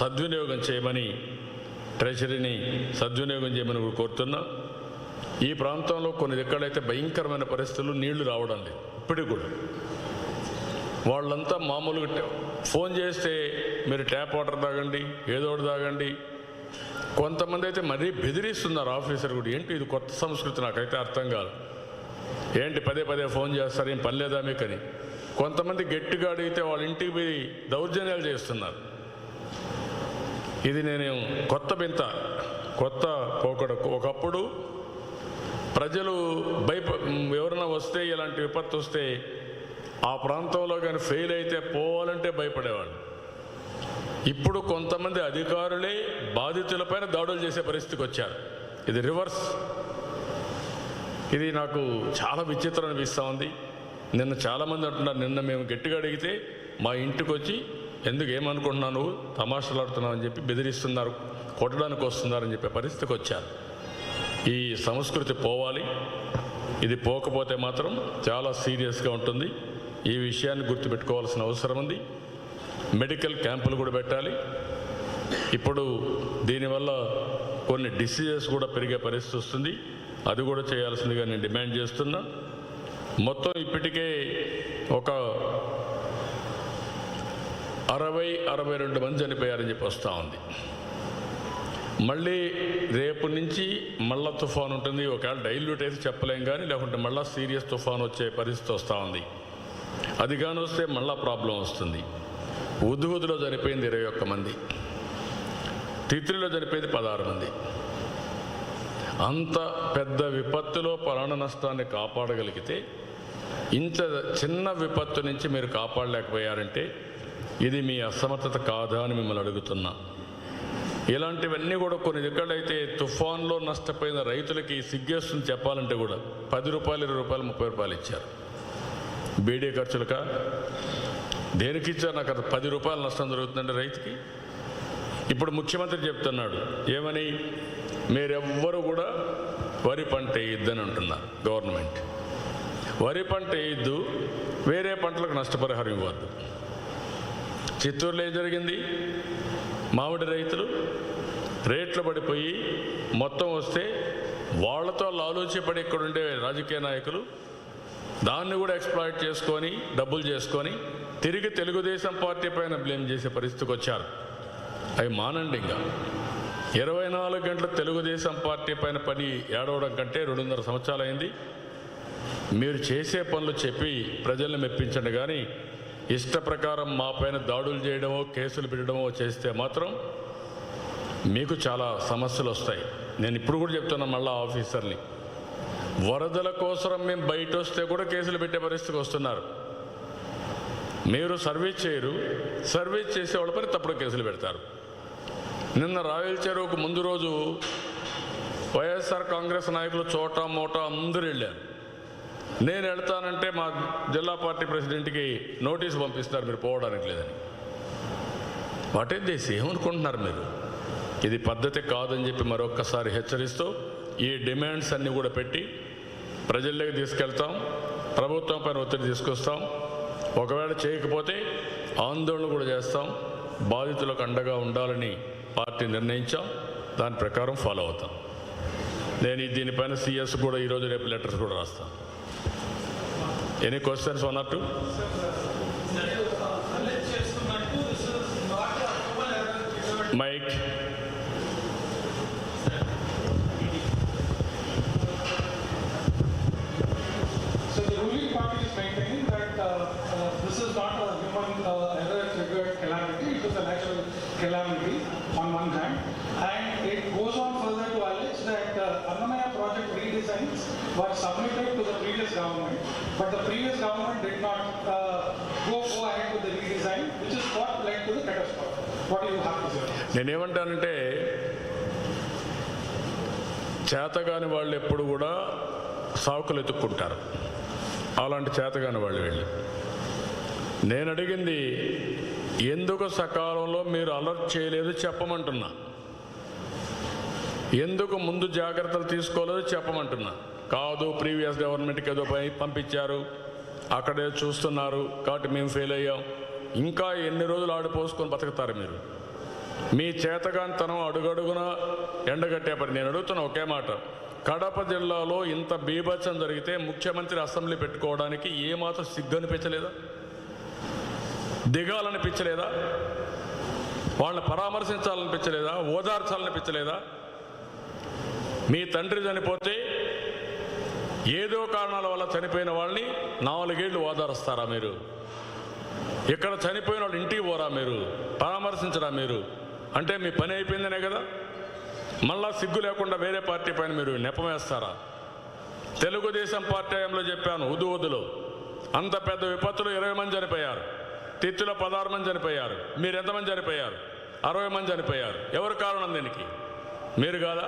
సద్వినియోగం చేయమని ట్రెజరీని సద్వినియోగం చేయమని కోరుతున్నా. ఈ ప్రాంతంలో కొన్ని ఎక్కడైతే భయంకరమైన పరిస్థితులు, నీళ్లు రావడం లేదు ఇప్పటికి కూడా. వాళ్ళంతా మామూలుగా ఫోన్ చేస్తే మీరు ట్యాప్ వాటర్ తాగండి, ఏదో ఒకటి తాగండి. కొంతమంది అయితే మరీ బెదిరిస్తున్నారు ఆఫీసర్ కూడా. ఏంటి ఇది కొత్త సంస్కృతి, నాకైతే అర్థం కాదు. ఏంటి పదే పదే ఫోన్ చేస్తారు, ఏం పని లేదా మీకని. కొంతమంది గట్టిగా అడిగితే వాళ్ళ ఇంటికి పోయి దౌర్జన్యాలు చేస్తున్నారు. ఇది నేను కొత్త వింత, కొత్త పోకడ. ఒకప్పుడు ప్రజలు ఎవరైనా వస్తే, ఇలాంటి విపత్తు వస్తే ఆ ప్రాంతంలో కానీ ఫెయిల్ అయితే పోవాలంటే భయపడేవాళ్ళు. ఇప్పుడు కొంతమంది అధికారులే బాధితులపైన దాడులు చేసే పరిస్థితికి వచ్చారు. ఇది రివర్స్. ఇది నాకు చాలా విచిత్రం అనిపిస్తూ ఉంది. నిన్న చాలామంది అంటున్నారు, నిన్న మేము గట్టిగా అడిగితే మా ఇంటికి వచ్చి ఎందుకు ఏమనుకుంటున్నావు, నువ్వు తమాషలాడుతున్నావు అని చెప్పి బెదిరిస్తున్నారు, కొట్టడానికి వస్తున్నారని చెప్పే పరిస్థితికి వచ్చారు. ఈ సంస్కృతి పోవాలి. ఇది పోకపోతే మాత్రం చాలా సీరియస్గా ఉంటుంది. ఈ విషయాన్ని గుర్తుపెట్టుకోవాల్సిన అవసరం ఉంది. మెడికల్ క్యాంపులు కూడా పెట్టాలి. ఇప్పుడు దీనివల్ల కొన్ని డిసీజెస్ కూడా పెరిగే పరిస్థితి వస్తుంది. అది కూడా చేయాల్సిందిగా నేను డిమాండ్ చేస్తున్నా. మొత్తం ఇప్పటికే ఒక 60-62 మంది చనిపోయారని చెప్పి వస్తూ ఉంది. మళ్ళీ రేపు నుంచి మళ్ళా తుఫాన్ ఉంటుంది. ఒకవేళ డైల్యూట్ అయితే చెప్పలేం కానీ, లేకుంటే మళ్ళీ సీరియస్ తుఫాన్ వచ్చే పరిస్థితి వస్తూ ఉంది. అది కానీ వస్తే మళ్ళా ప్రాబ్లం వస్తుంది. ఉదుగుదులో చనిపోయింది 21 మంది, తిత్రిలో చనిపోయింది 16 మంది. అంత పెద్ద విపత్తులో ప్రాణ నష్టాన్ని కాపాడగలిగితే, ఇంత చిన్న విపత్తు నుంచి మీరు కాపాడలేకపోయారంటే ఇది మీ అసమర్థత కాదా అని మిమ్మల్ని అడుగుతున్నా. ఇలాంటివన్నీ కూడా కొన్ని ఎక్కడైతే తుఫాన్లో నష్టపోయిన రైతులకి సిగ్గేస్తుంది చెప్పాలంటే కూడా 10 రూపాయలు, 20 రూపాయలు, 30 రూపాయలు ఇచ్చారు. బీడీ ఖర్చులకా దేనికి ఇచ్చారు? నాకు 10 రూపాయలు నష్టం జరుగుతుందండి రైతుకి. ఇప్పుడు ముఖ్యమంత్రి చెప్తున్నాడు ఏమని, మీరెవ్వరు కూడా వరి పంట వేయొద్దని అంటున్నారు గవర్నమెంట్. వరి పంట వేయొద్దు, వేరే పంటలకు నష్టపరిహారం ఇవ్వద్దు. చిత్తూరులో ఏం జరిగింది? మామిడి రైతులు రేట్లు పడిపోయి మొత్తం వస్తే వాళ్లతో లాలూచిపడి ఇక్కడుండే రాజకీయ నాయకులు దాన్ని కూడా ఎక్స్ప్లాయిట్ చేసుకొని డబ్బులు చేసుకొని తిరిగి తెలుగుదేశం పార్టీ పైన బ్లేమ్ చేసే పరిస్థితికి వచ్చారు. అవి మానండి. ఇంకా 24 గంటలు తెలుగుదేశం పార్టీ పైన పని ఏడవడం కంటే 2.5 సంవత్సరాలు అయింది. మీరు చేసే పనులు చెప్పి ప్రజల్ని మెప్పించండి. కానీ ఇష్ట ప్రకారం మా పైన దాడులు చేయడమో, కేసులు పెట్టడమో చేస్తే మాత్రం మీకు చాలా సమస్యలు వస్తాయి. నేను ఇప్పుడు కూడా చెప్తున్నా మళ్ళా ఆఫీసర్ని, వరదల కోసం మేము బయట వస్తే కూడా కేసులు పెట్టే పరిస్థితికి వస్తున్నారు. మీరు సర్వీస్ చేయరు, సర్వీస్ చేసే వాళ్ళపై తప్పుడు కేసులు పెడతారు. నిన్న రాయల చెరువుకు ముందు రోజు వైఎస్ఆర్ కాంగ్రెస్ నాయకులు చోటా మోటా అందరూ వెళ్ళారు. నేను వెళ్తానంటే మా జిల్లా పార్టీ ప్రెసిడెంట్కి నోటీసు పంపిస్తారు, మీరు పోవడానికి లేదని. వాటే దేశం ఏమనుకుంటున్నారు మీరు? ఇది పద్ధతి కాదని చెప్పి మరొక్కసారి హెచ్చరిస్తూ ఈ డిమాండ్స్ అన్నీ కూడా పెట్టి ప్రజల్లోకి తీసుకెళ్తాం. ప్రభుత్వం పైన ఒత్తిడి తీసుకొస్తాం. ఒకవేళ చేయకపోతే ఆందోళన కూడా చేస్తాం. బాధితులకు అండగా ఉండాలని పార్టీ నిర్ణయించాం. దాని ప్రకారం ఫాలో అవుతాం. నేను దీనిపైన సిఎస్ కూడా ఈరోజు రేపు లెటర్స్ కూడా రాస్తాను. Any questions? 1 or 2? Mic. So the ruling party is maintaining that this is not a human error triggered calamity, it is a natural calamity on one hand. And it goes on further to allege that Annamaya project redesigns were submitted to the previous government, but the previous government did not go ahead with the redesign, which is what led to the catastrophe. What do you have to say? నేనేమంటానంటే చేతగాని వాళ్ళు ఎప్పుడు కూడా సాకులు ఎత్తుక్కుంటారు. అలాంటి చేతగాని వాళ్ళు వెళ్ళి నేను అడిగింది ఎందుకు సకాలంలో మీరు అలర్ట్ చేయలేదు చెప్పమంటున్నా, ఎందుకు ముందు జాగ్రత్తలు తీసుకోలేదు చెప్పమంటున్నా. కాదు ప్రీవియస్ గవర్నమెంట్కి ఏదో పంపించారు, అక్కడే చూస్తున్నారు కాబట్టి మేము ఫెయిల్ అయ్యాం. ఇంకా ఎన్ని రోజులు ఆడిపోసుకొని బతుకుతారు మీరు? మీ చేతగానితనం అడుగడుగున ఎండగట్టే పని. నేను అడుగుతున్నా ఒకే మాట, కడప జిల్లాలో ఇంత బీభత్సం జరిగితే ముఖ్యమంత్రి అసెంబ్లీ పెట్టుకోవడానికి ఏమాత్రం సిగ్గు అనిపించలేదా? దిగాలనిపించలేదా? వాళ్ళని పరామర్శించాలనిపించలేదా? ఓదార్చాలనిపించలేదా? మీ తండ్రి చనిపోతే ఏదో కారణాల వల్ల చనిపోయిన వాళ్ళని 4 ఏళ్ళు ఓదారుస్తారా మీరు? ఇక్కడ చనిపోయిన వాళ్ళు ఇంటికి పోరా మీరు? పరామర్శించరా మీరు? అంటే మీ పని అయిపోయిందనే కదా. మళ్ళా సిగ్గు లేకుండా వేరే పార్టీ పైన మీరు నెపం వేస్తారా? తెలుగుదేశం పార్టీ టైంలో చెప్పాను, ఉదులో అంత పెద్ద విపత్తులు 20 మంది చనిపోయారు, తిత్తిలో 16 మంది చనిపోయారు. మీరు ఎంతమంది చనిపోయారు? 60 మంది చనిపోయారు. ఎవరు కారణం దీనికి? మీరు కాదా?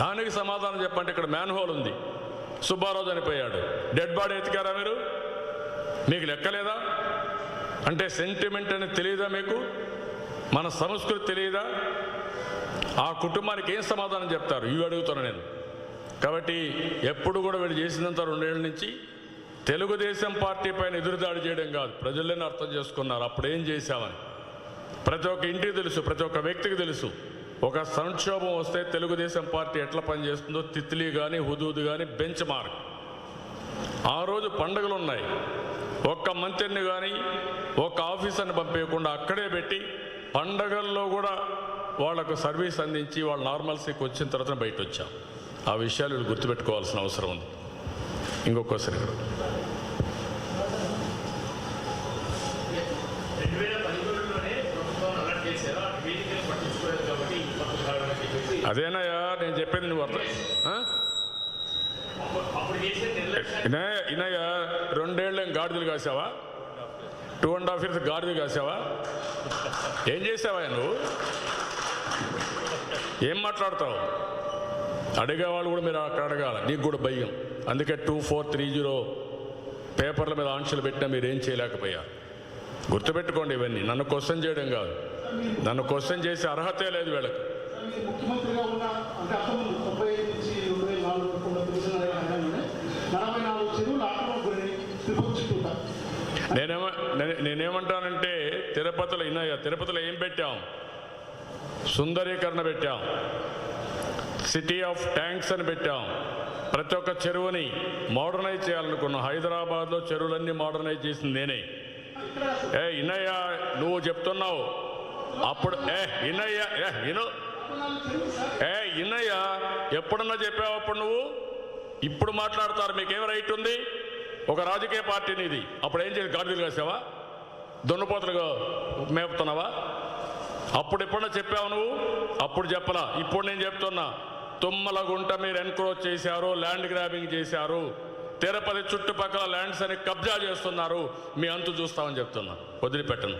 దానికి సమాధానం చెప్పండి. ఇక్కడ మ్యాన్ హోల్ ఉంది, సుబ్బారావు చనిపోయాడు, డెడ్ బాడీ ఎత్తికారా మీరు? మీకు లెక్కలేదా? అంటే సెంటిమెంట్ అనేది తెలియదా మీకు? మన సంస్కృతి తెలియదా? ఆ కుటుంబానికి ఏం సమాధానం చెప్తారు? ఇవి అడుగుతాను నేను. కాబట్టి ఎప్పుడు కూడా వీళ్ళు చేసినంత 2 ఏళ్ళ నుంచి తెలుగుదేశం పార్టీ పైన ఎదురుదాడి చేయడం కాదు, ప్రజల్లోనే అర్థం చేసుకున్నారు అప్పుడు ఏం చేశామని. ప్రతి ఒక్క ఇంటికి తెలుసు, ప్రతి ఒక్క వ్యక్తికి తెలుసు. ఒక సంక్షోభం వస్తే తెలుగుదేశం పార్టీ ఎట్లా పనిచేస్తుందో తిత్లీ కానీ హుదూద్ కానీ బెంచ్ మార్క్. ఆ రోజు పండుగలు ఉన్నాయి, ఒక్క మంత్రిని కానీ ఒక్క ఆఫీసర్ని పంపించకుండా అక్కడే పెట్టి పండగల్లో కూడా వాళ్లకు సర్వీస్ అందించి వాళ్ళ నార్మల్సీకి వచ్చిన తర్వాత బయట వచ్చాం. ఆ విషయాలు వీళ్ళు గుర్తుపెట్టుకోవాల్సిన అవసరం ఉంది. ఇంకొకసారి అదేనాయా నేను చెప్పింది, నువ్వు అర్థం ఇనయ్యా 2 ఏళ్ళు గాడిదలు కాసావా? 2.5 years గాడిదలు కాసావా? ఏం చేసావా నువ్వు? ఏం మాట్లాడతావు? అడిగేవాళ్ళు కూడా మీరు అక్కడ అడగాల, నీకు కూడా భయం. అందుకే 2430 పేపర్ల మీద ఆంక్షలు పెట్టినా మీరు ఏం చేయలేకపోయారు. గుర్తుపెట్టుకోండి, ఇవన్నీ నన్ను క్వశ్చన్ చేయడం కాదు, నన్ను క్వశ్చన్ చేసే అర్హతే లేదు వీళ్ళకి. ముఖ్యమంత్రిగా ఉన్న అంటే 1995 నుంచి 2004 వరకు ఉన్న పిలిచిన 44 చెరువులు ఆక్రమణ నేనేమంటానంటే తిరుపతిలో ఇన్నాయా, తిరుపతిలో ఏం పెట్టాం? సుందరీకరణ పెట్టాం, సిటీ ఆఫ్ ట్యాంక్స్ అని పెట్టాం. ప్రతి ఒక్క చెరువుని మోడర్నైజ్ చేయాలనుకున్నాం. హైదరాబాద్లో చెరువులన్నీ మోడర్నైజ్ చేసింది నేనే. ఇన్నయ్య నువ్వు చెప్తున్నావు అప్పుడు, ఇన్నయ్య ఇన్నయ్య ఎప్పుడన్నా చెప్పావు అప్పుడు నువ్వు? ఇప్పుడు మాట్లాడతారు, మీకేం రైట్ ఉంది? ఒక రాజకీయ పార్టీని ఇది. అప్పుడు ఏం చేసి గాడిదలు కాసావా? దున్నపోతలుగా మేపుతున్నావా? అప్పుడు ఎప్పుడన్నా చెప్పావు నువ్వు? అప్పుడు చెప్పలా. ఇప్పుడు నేను చెప్తున్నా, తుమ్మలగుంట మీరు ఎన్క్రోచ్ చేశారు, ల్యాండ్ గ్రాబింగ్ చేశారు, తిరుపతి చుట్టుపక్కల ల్యాండ్స్ అని కబ్జా చేస్తున్నారు, మీ అంతు చూస్తామని చెప్తున్నా. వదిలిపెట్టను.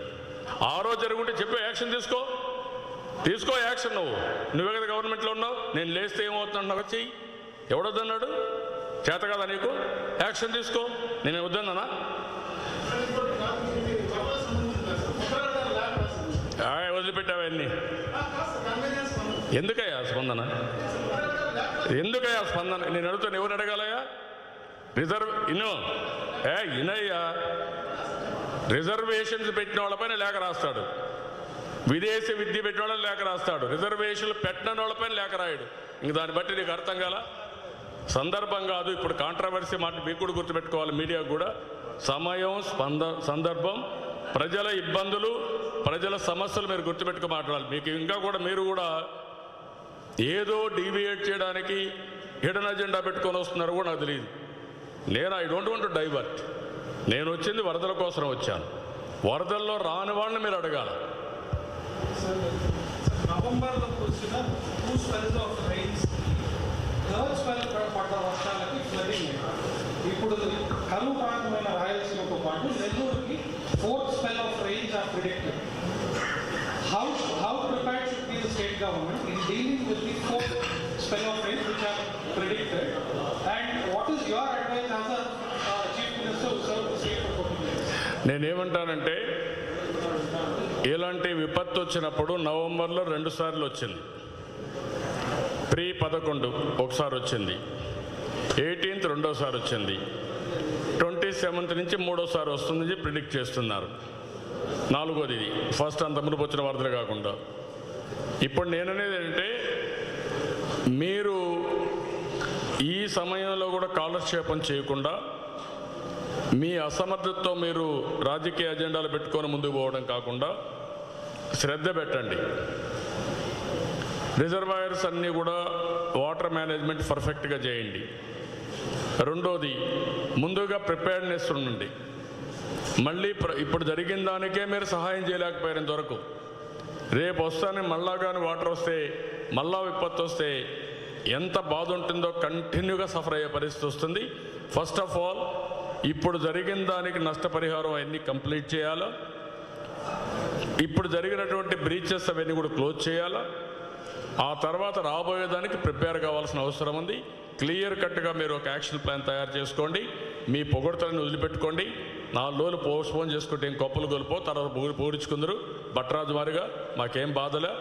ఆ రోజు జరుగుంటే చెప్పే యాక్షన్ తీసుకో యాక్షన్. నువ్వే కదా గవర్నమెంట్లో ఉన్నావు. నేను లేస్తే ఏమవుతున్నావు వచ్చి ఎవడొద్దన్నాడు? చేత కదా నీకు? యాక్షన్ తీసుకో. నేను వద్దన్నానా? వదిలిపెట్టావన్నీ. ఎందుకయ్యా స్పందన? ఎందుకయ్యా స్పందన? నేను అడుగుతాను, ఎవరు అడగాలయ్యా? ఇనయ్యా రిజర్వేషన్స్ పెట్టిన వాళ్ళపైన లేఖ రాస్తాడు, విదేశీ విద్య పెట్టిన వాళ్ళని లేఖ రాస్తాడు, రిజర్వేషన్లు పెట్టిన వాళ్ళపైన లేఖ రాయడు. ఇంక దాన్ని బట్టి నీకు అర్థం కాల? సందర్భం కాదు. ఇప్పుడు కాంట్రవర్సీ మాట మీకు కూడా గుర్తుపెట్టుకోవాలి, మీడియా కూడా. సమయం, సందర్భం, ప్రజల ఇబ్బందులు, ప్రజల సమస్యలు మీరు గుర్తుపెట్టుకు మాట్లాడాలి. మీకు ఇంకా కూడా మీరు కూడా ఏదో డీవియేట్ చేయడానికి హిడెన్ అజెండా పెట్టుకొని వస్తున్నారు కూడా నాకు తెలియదు. నేను I don't want to divert. నేను వచ్చింది వరదల కోసం వచ్చాను. వరదల్లో రాని వాళ్ళని మీరు అడగాల. నవంబర్లో కురిసిన 2 spells of rains, third spell పడ్డ వర్షాలకి ఫ్లడింగ్. ఇప్పుడు కరువు ప్రాంతమైన రాయలసీమతో పాటు నెల్లూరుకి 4th spell of rains are predicted. How prepared should be the state government in dealing with the 4th spell of rains which are predicted? And what is your advice as a Chief Minister who served the state for 14 years? నేనేమంటానంటే ఇలాంటి విపత్తు వచ్చినప్పుడు నవంబర్లో 2 సార్లు వచ్చింది. ప్రీ-11 ఒకసారి వచ్చింది, 18th రెండోసారి వచ్చింది, 27th నుంచి మూడోసారి వస్తుందని ప్రిడిక్ట్ చేస్తున్నారు. 4వది ఇది, ఫస్ట్ అంత ముందు వచ్చిన వరదలు కాకుండా. ఇప్పుడు నేననేది ఏంటంటే మీరు ఈ సమయంలో కూడా కాలక్షేపం చేయకుండా మీ అసమర్థతతో మీరు రాజకీయ అజెండాలు పెట్టుకొని ముందుకు పోవడం కాకుండా శ్రద్ధ పెట్టండి. రిజర్వాయర్స్ అన్నీ కూడా వాటర్ మేనేజ్మెంట్ పర్ఫెక్ట్గా చేయండి. రెండోది, ముందుగా ప్రిపేర్డ్నెస్ ఉండండి. మళ్ళీ ఇప్పుడు జరిగిన దానికే మీరు సహాయం చేయలేకపోయారు ఇంతవరకు. రేపు వస్తానే మళ్ళా కానీ వాటర్ వస్తే, మళ్ళా విపత్తు వస్తే ఎంత బాధ ఉంటుందో కంటిన్యూగా సఫర్ అయ్యే పరిస్థితి వస్తుంది. ఫస్ట్ ఆఫ్ ఆల్ ఇప్పుడు జరిగిన దానికి నష్టపరిహారం అవన్నీ కంప్లీట్ చేయాలా, ఇప్పుడు జరిగినటువంటి బ్రీచెస్ అవన్నీ కూడా క్లోజ్ చేయాలా, ఆ తర్వాత రాబోయేదానికి ప్రిపేర్ కావాల్సిన అవసరం ఉంది. క్లియర్ కట్గా మీరు ఒక యాక్షన్ ప్లాన్ తయారు చేసుకోండి. మీ పొగడ్తలను వదిలిపెట్టుకోండి. 4 రోజులు పోస్ట్పోన్ చేసుకుంటే ఏం కొప్పలు గొలిపో, తర్వాత పూడించుకుందరు బట్రాజు మారిగా. మాకేం బాధలే,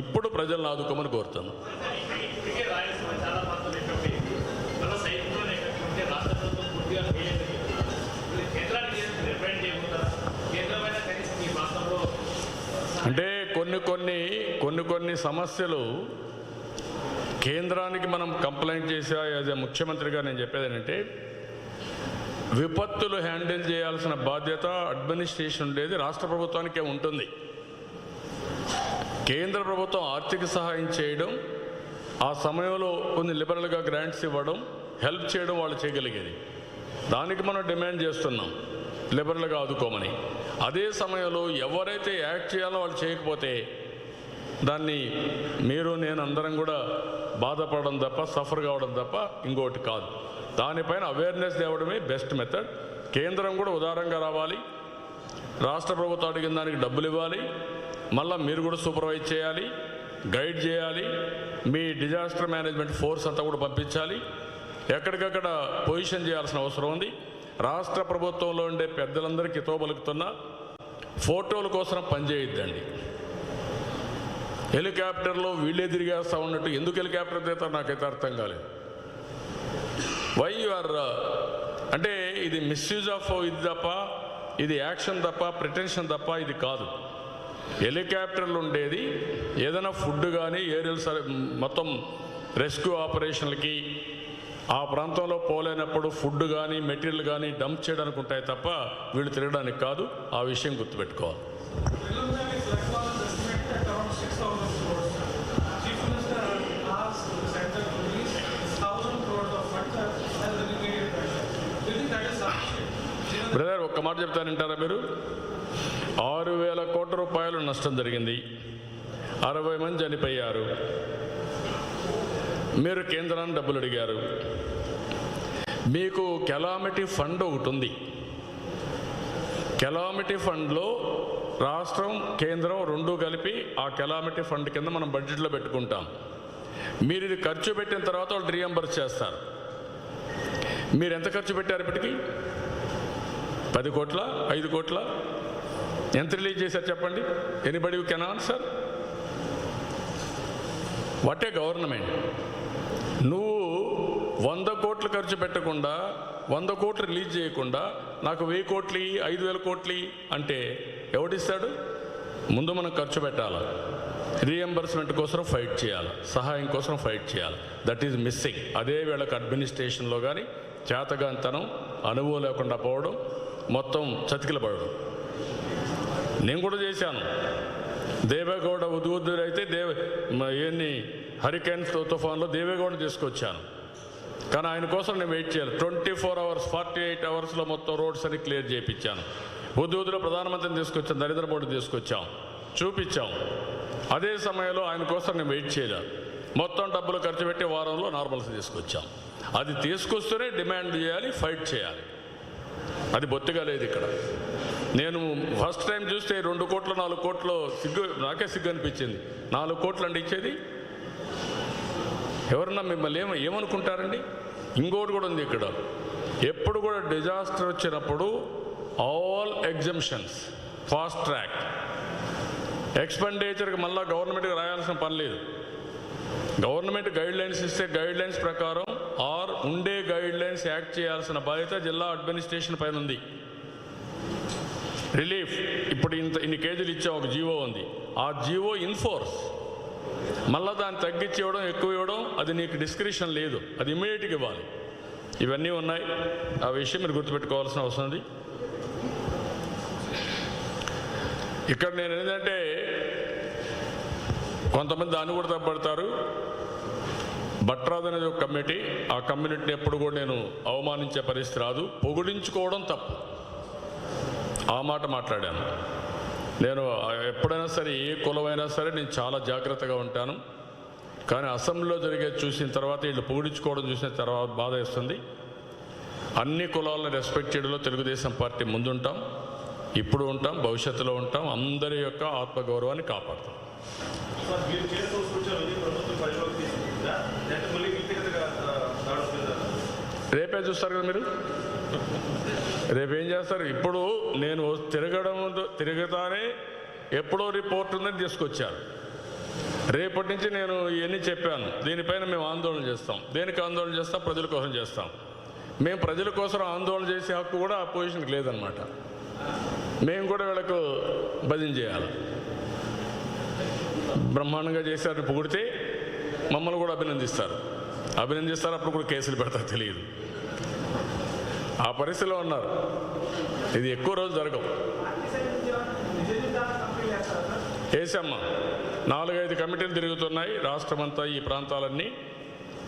ఇప్పుడు ప్రజలను ఆదుకోమని కోరుతాను. అంటే కొన్ని సమస్యలు కేంద్రానికి మనం కంప్లైంట్ చేసా. యాజ్ ఎ ముఖ్యమంత్రిగా నేను చెప్పేది ఏంటంటే విపత్తులు హ్యాండిల్ చేయాల్సిన బాధ్యత అడ్మినిస్ట్రేషన్ ఉండేది రాష్ట్ర ప్రభుత్వానికే ఉంటుంది. కేంద్ర ప్రభుత్వం ఆర్థిక సహాయం చేయడం, ఆ సమయంలో కొన్ని లిబరల్గా గ్రాంట్స్ ఇవ్వడం, హెల్ప్ చేయడం వాళ్ళు చేయగలిగేది. దానికి మనం డిమాండ్ చేస్తున్నాం లిబరల్గా ఆదుకోమని. అదే సమయంలో ఎవరైతే యాక్ట్ చేయాలో వాళ్ళు చేయకపోతే దాన్ని మీరు నేను అందరం కూడా బాధపడడం తప్ప, సఫర్ కావడం తప్ప ఇంకోటి కాదు. దానిపైన అవేర్నెస్ తేవడమే బెస్ట్ మెథడ్. కేంద్రం కూడా ఉదారంగా రావాలి, రాష్ట్ర ప్రభుత్వం అడిగిన దానికి డబ్బులు ఇవ్వాలి, మళ్ళీ మీరు కూడా సూపర్వైజ్ చేయాలి, గైడ్ చేయాలి, మీ డిజాస్టర్ మేనేజ్మెంట్ ఫోర్స్ అంతా కూడా పంపించాలి, ఎక్కడికక్కడ పొజిషన్ చేయాల్సిన అవసరం ఉంది. రాష్ట్ర ప్రభుత్వంలో ఉండే పెద్దలందరికీ తోబలుకుతున్న ఫోటోల కోసం పనిచేయొద్దండి. హెలికాప్టర్లో వీళ్ళే తిరిగేస్తూ ఉన్నట్టు ఎందుకు హెలికాప్టర్ తిరుగుతారు నాకైతే అర్థం కాలేదు. వై యు ఆర్ అంటే ఇది మిస్యూజ్ ఆఫ్ ఇది తప్ప, ఇది యాక్షన్ తప్ప, ప్రిటెన్షన్ తప్ప ఇది కాదు. హెలికాప్టర్లు ఉండేది ఏదైనా ఫుడ్ కానీ ఏరియల్ మొత్తం రెస్క్యూ ఆపరేషన్లకి ఆ ప్రాంతంలో పోలేనప్పుడు ఫుడ్ కానీ మెటీరియల్ కానీ డంప్ చేయడానికి ఉంటాయి తప్ప వీళ్ళు తిరగడానికి కాదు. ఆ విషయం గుర్తుపెట్టుకోవాలి. బ్రదర్ ఒక్క మాట చెప్తానంటారా మీరు? 6,000 కోట్ల రూపాయలు నష్టం జరిగింది, 60 మంది చనిపోయారు. మీరు కేంద్రాన్ని డబ్బులు అడిగారు. మీకు కెలామిటీ ఫండ్ ఒకటి ఉంది. కెలామిటీ ఫండ్లో రాష్ట్రం కేంద్రం రెండూ కలిపి ఆ కెలామిటీ ఫండ్ కింద మనం బడ్జెట్లో పెట్టుకుంటాం. మీరు ఇది ఖర్చు పెట్టిన తర్వాత వాళ్ళు రీఎంబర్స్ చేస్తారు. మీరు ఎంత ఖర్చు పెట్టారు ఇప్పటికీ? 10 కోట్ల, 5 కోట్ల? ఎంత రిలీజ్ చేశారు చెప్పండి? Anybody you can answer? What a government! నువ్వు 100 కోట్లు ఖర్చు పెట్టకుండా, 100 కోట్లు రిలీజ్ చేయకుండా నాకు 1000 కోట్లు, 5,000 కోట్లు అంటే ఎవడిస్తాడు? ముందు మనం ఖర్చు పెట్టాలి, రీఎంబర్స్మెంట్ కోసం ఫైట్ చేయాలి, సహాయం కోసం ఫైట్ చేయాలి. That is missing. అదే వీళ్ళకి అడ్మినిస్ట్రేషన్లో కానీ చేతగాంతనం, అనుభవం లేకుండా పోవడం, మొత్తం చతికిలపడడం. నేను కూడా చేశాను. దేవేగౌడ ఉద్దురైతే ఎన్ని హరికేన్ తుఫాన్లో దేవేగౌడని తీసుకొచ్చాను. కానీ ఆయన కోసం నేను వెయిట్ చేయాలి. 24 అవర్స్ 48 అవర్స్లో మొత్తం రోడ్స్ అని క్లియర్ చేయించాను. ఉద్దులో ప్రధానమంత్రిని తీసుకొచ్చాం, నరేంద్ర మోడీ తీసుకొచ్చాం, చూపించాం. అదే సమయంలో ఆయన కోసం నేను వెయిట్ చేయలేదు. మొత్తం డబ్బులు ఖర్చు పెట్టి వారంలో నార్మల్స్ తీసుకొచ్చాం. అది తీసుకొస్తూనే డిమాండ్ చేయాలి, ఫైట్ చేయాలి. అది బొత్తిగా లేదు ఇక్కడ. నేను ఫస్ట్ టైం చూస్తే 2 కోట్లు 4 కోట్లు నాకే సిగ్గు అనిపించింది. 4 కోట్లు అండి ఇచ్చేది. ఎవరన్నా మిమ్మల్ని ఏమనుకుంటారండి? ఇంకోటి కూడా ఉంది ఇక్కడ. ఎప్పుడు కూడా డిజాస్టర్ వచ్చినప్పుడు ఆల్ ఎగ్జంప్షన్స్, ఫాస్ట్ ట్రాక్ ఎక్స్పెండిచర్కి మళ్ళీ గవర్నమెంట్కి రాయాల్సిన పని లేదు. గవర్నమెంట్ గైడ్ లైన్స్ ఇస్తే గైడ్ లైన్స్ ప్రకారం ఉండే గైడ్ లైన్స్ యాక్ట్ చేయాల్సిన బాధ్యత జిల్లా అడ్మినిస్ట్రేషన్ పైన ఉంది. రిలీఫ్ ఇప్పుడు ఇన్ని కేజీలు ఇచ్చా ఒక జీవో ఉంది. ఆ జీవో ఇన్ఫోర్స్, మళ్ళీ దాన్ని తగ్గించి ఇవ్వడం, ఎక్కువ ఇవ్వడం అది నీకు డిస్క్రిప్షన్ లేదు, అది ఇమ్మీడియట్గా ఇవ్వాలి. ఇవన్నీ ఉన్నాయి. ఆ విషయం మీరు గుర్తుపెట్టుకోవాల్సిన అవసరం ఉంది. ఇక్కడ నేను ఏంటంటే కొంతమంది దాన్ని కూడా తప్పడతారు. భట్రాజ్ అనేది ఒక కమిటీ, ఆ కమ్యూనిటీని ఎప్పుడు కూడా నేను అవమానించే పరిస్థితి రాదు. పొగిడించుకోవడం తప్పు, ఆ మాట మాట్లాడాను. నేను ఎప్పుడైనా సరే ఏ కులమైనా సరే నేను చాలా జాగ్రత్తగా ఉంటాను. కానీ అసెంబ్లీలో జరిగేది చూసిన తర్వాత, వీళ్ళు పొగిడించుకోవడం చూసిన తర్వాత బాధ వేస్తుంది. అన్ని కులాలను రెస్పెక్ట్ చేయడంలో తెలుగుదేశం పార్టీ ముందుంటాం, ఇప్పుడు ఉంటాం, భవిష్యత్తులో ఉంటాం. అందరి యొక్క ఆత్మగౌరవాన్ని కాపాడుతాం. రేపే చూస్తారు కదా మీరు, రేపేం చేస్తారు? ఇప్పుడు నేను తిరగతానే ఎప్పుడో రిపోర్ట్ ఉందని తీసుకొచ్చారు. రేపటి నుంచి నేను ఇవన్నీ చెప్పాను. దీనిపైన మేము ఆందోళన చేస్తాం. దేనికి ఆందోళన చేస్తాం? ప్రజల కోసం చేస్తాం. మేము ప్రజల కోసం ఆందోళన చేసే హక్కు కూడా అపోజిషన్కి లేదనమాట. మేము కూడా వీళ్ళకు భజన చేయాలి. బ్రహ్మాండంగా చేశారని పొగిడితే మమ్మల్ని కూడా అభినందిస్తారు. అప్పుడు కూడా కేసులు పెడతారు, తెలియదు. ఆ పరిస్థితిలో ఉన్నారు. ఇది ఎక్కువ రోజులు జరగవు. వేసమ్మా 4-5 కమిటీలు తిరుగుతున్నాయి రాష్ట్రమంతా, ఈ ప్రాంతాలన్నీ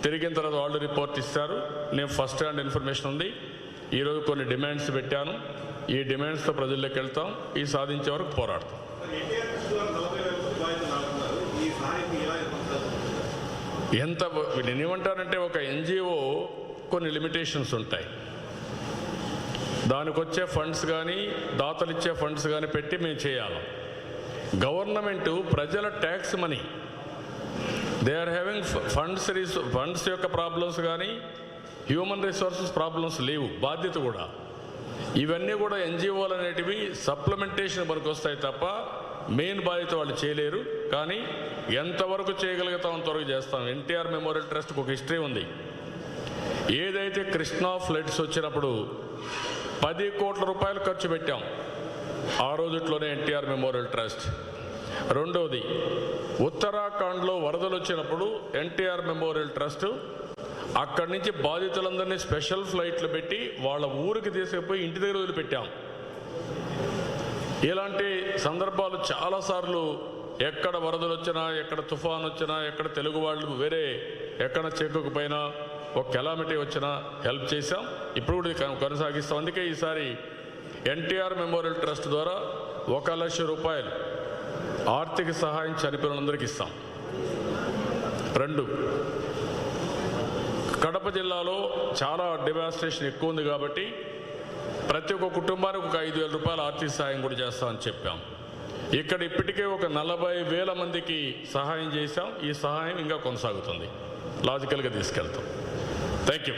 తిరిగిన తర్వాత వాళ్ళు రిపోర్ట్ ఇస్తారు. నేను ఫస్ట్ హ్యాండ్ ఇన్ఫర్మేషన్ ఉంది. ఈరోజు కొన్ని డిమాండ్స్ పెట్టాను. ఈ డిమాండ్స్తో ప్రజల్లోకి వెళ్తాం. ఈ సాధించే వరకు పోరాడతాం. ఎంత నేనేమంటానంటే, ఒక ఎన్జిఓ కొన్ని లిమిటేషన్స్ ఉంటాయి. దానికి వచ్చే ఫండ్స్ కానీ, దాతలు ఇచ్చే ఫండ్స్ కానీ పెట్టి మేము చేయాలి. గవర్నమెంటు ప్రజల tax money, they are having funds యొక్క ప్రాబ్లమ్స్ కానీ, హ్యూమన్ రిసోర్సెస్ ప్రాబ్లమ్స్ లేవు. బాధ్యత కూడా ఇవన్నీ కూడా ఎన్జిఓలు అనేటివి సప్లిమెంటేషన్ మనకు వస్తాయి తప్ప మెయిన్ బాధ్యత వాళ్ళు చేయలేరు. కానీ ఎంతవరకు చేయగలుగుతాం అంతవరకు చేస్తాం. ఎన్టీఆర్ మెమోరియల్ ట్రస్ట్కి ఒక హిస్టరీ ఉంది. ఏదైతే కృష్ణా ఫ్లడ్స్ వచ్చినప్పుడు 10 కోట్ల రూపాయలు ఖర్చు పెట్టాం ఆ రోజుట్లోనే ఎన్టీఆర్ మెమోరియల్ ట్రస్ట్. రెండవది, ఉత్తరాఖండ్లో వరదలు వచ్చినప్పుడు ఎన్టీఆర్ మెమోరియల్ ట్రస్ట్ అక్కడి నుంచి బాధితులందరినీ స్పెషల్ ఫ్లైట్లు పెట్టి వాళ్ళ ఊరికి తీసుకుపోయి ఇంటి దగ్గర వదిలిపెట్టాం. ఇలాంటి సందర్భాలు చాలాసార్లు, ఎక్కడ వరదలు వచ్చినా, ఎక్కడ తుఫాన్ వచ్చినా, ఎక్కడ తెలుగు వాళ్ళు వేరే ఎక్కడ చెక్కుకుపోయినా, ఒక కెలామిటీ వచ్చినా హెల్ప్ చేశాం. ఇప్పుడు కూడా కొనసాగిస్తాం. అందుకే ఈసారి ఎన్టీఆర్ మెమోరియల్ ట్రస్ట్ ద్వారా 1 లక్ష రూపాయలు ఆర్థిక సహాయం చనిపోయిన వాళ్ళందరికీ ఇస్తాం. 2, కడప జిల్లాలో చాలా డివాస్టేషన్ ఎక్కువ ఉంది కాబట్టి ప్రతి ఒక్క కుటుంబానికి ఒక 5,000 రూపాయల ఆర్థిక సహాయం కూడా చేస్తామని చెప్పాం. ఇక్కడ ఇప్పటికే ఒక 40,000 మందికి సహాయం చేశాం. ఈ సహాయం ఇంకా కొనసాగుతుంది, లాజికల్గా తీసుకెళ్తాం. Thank you.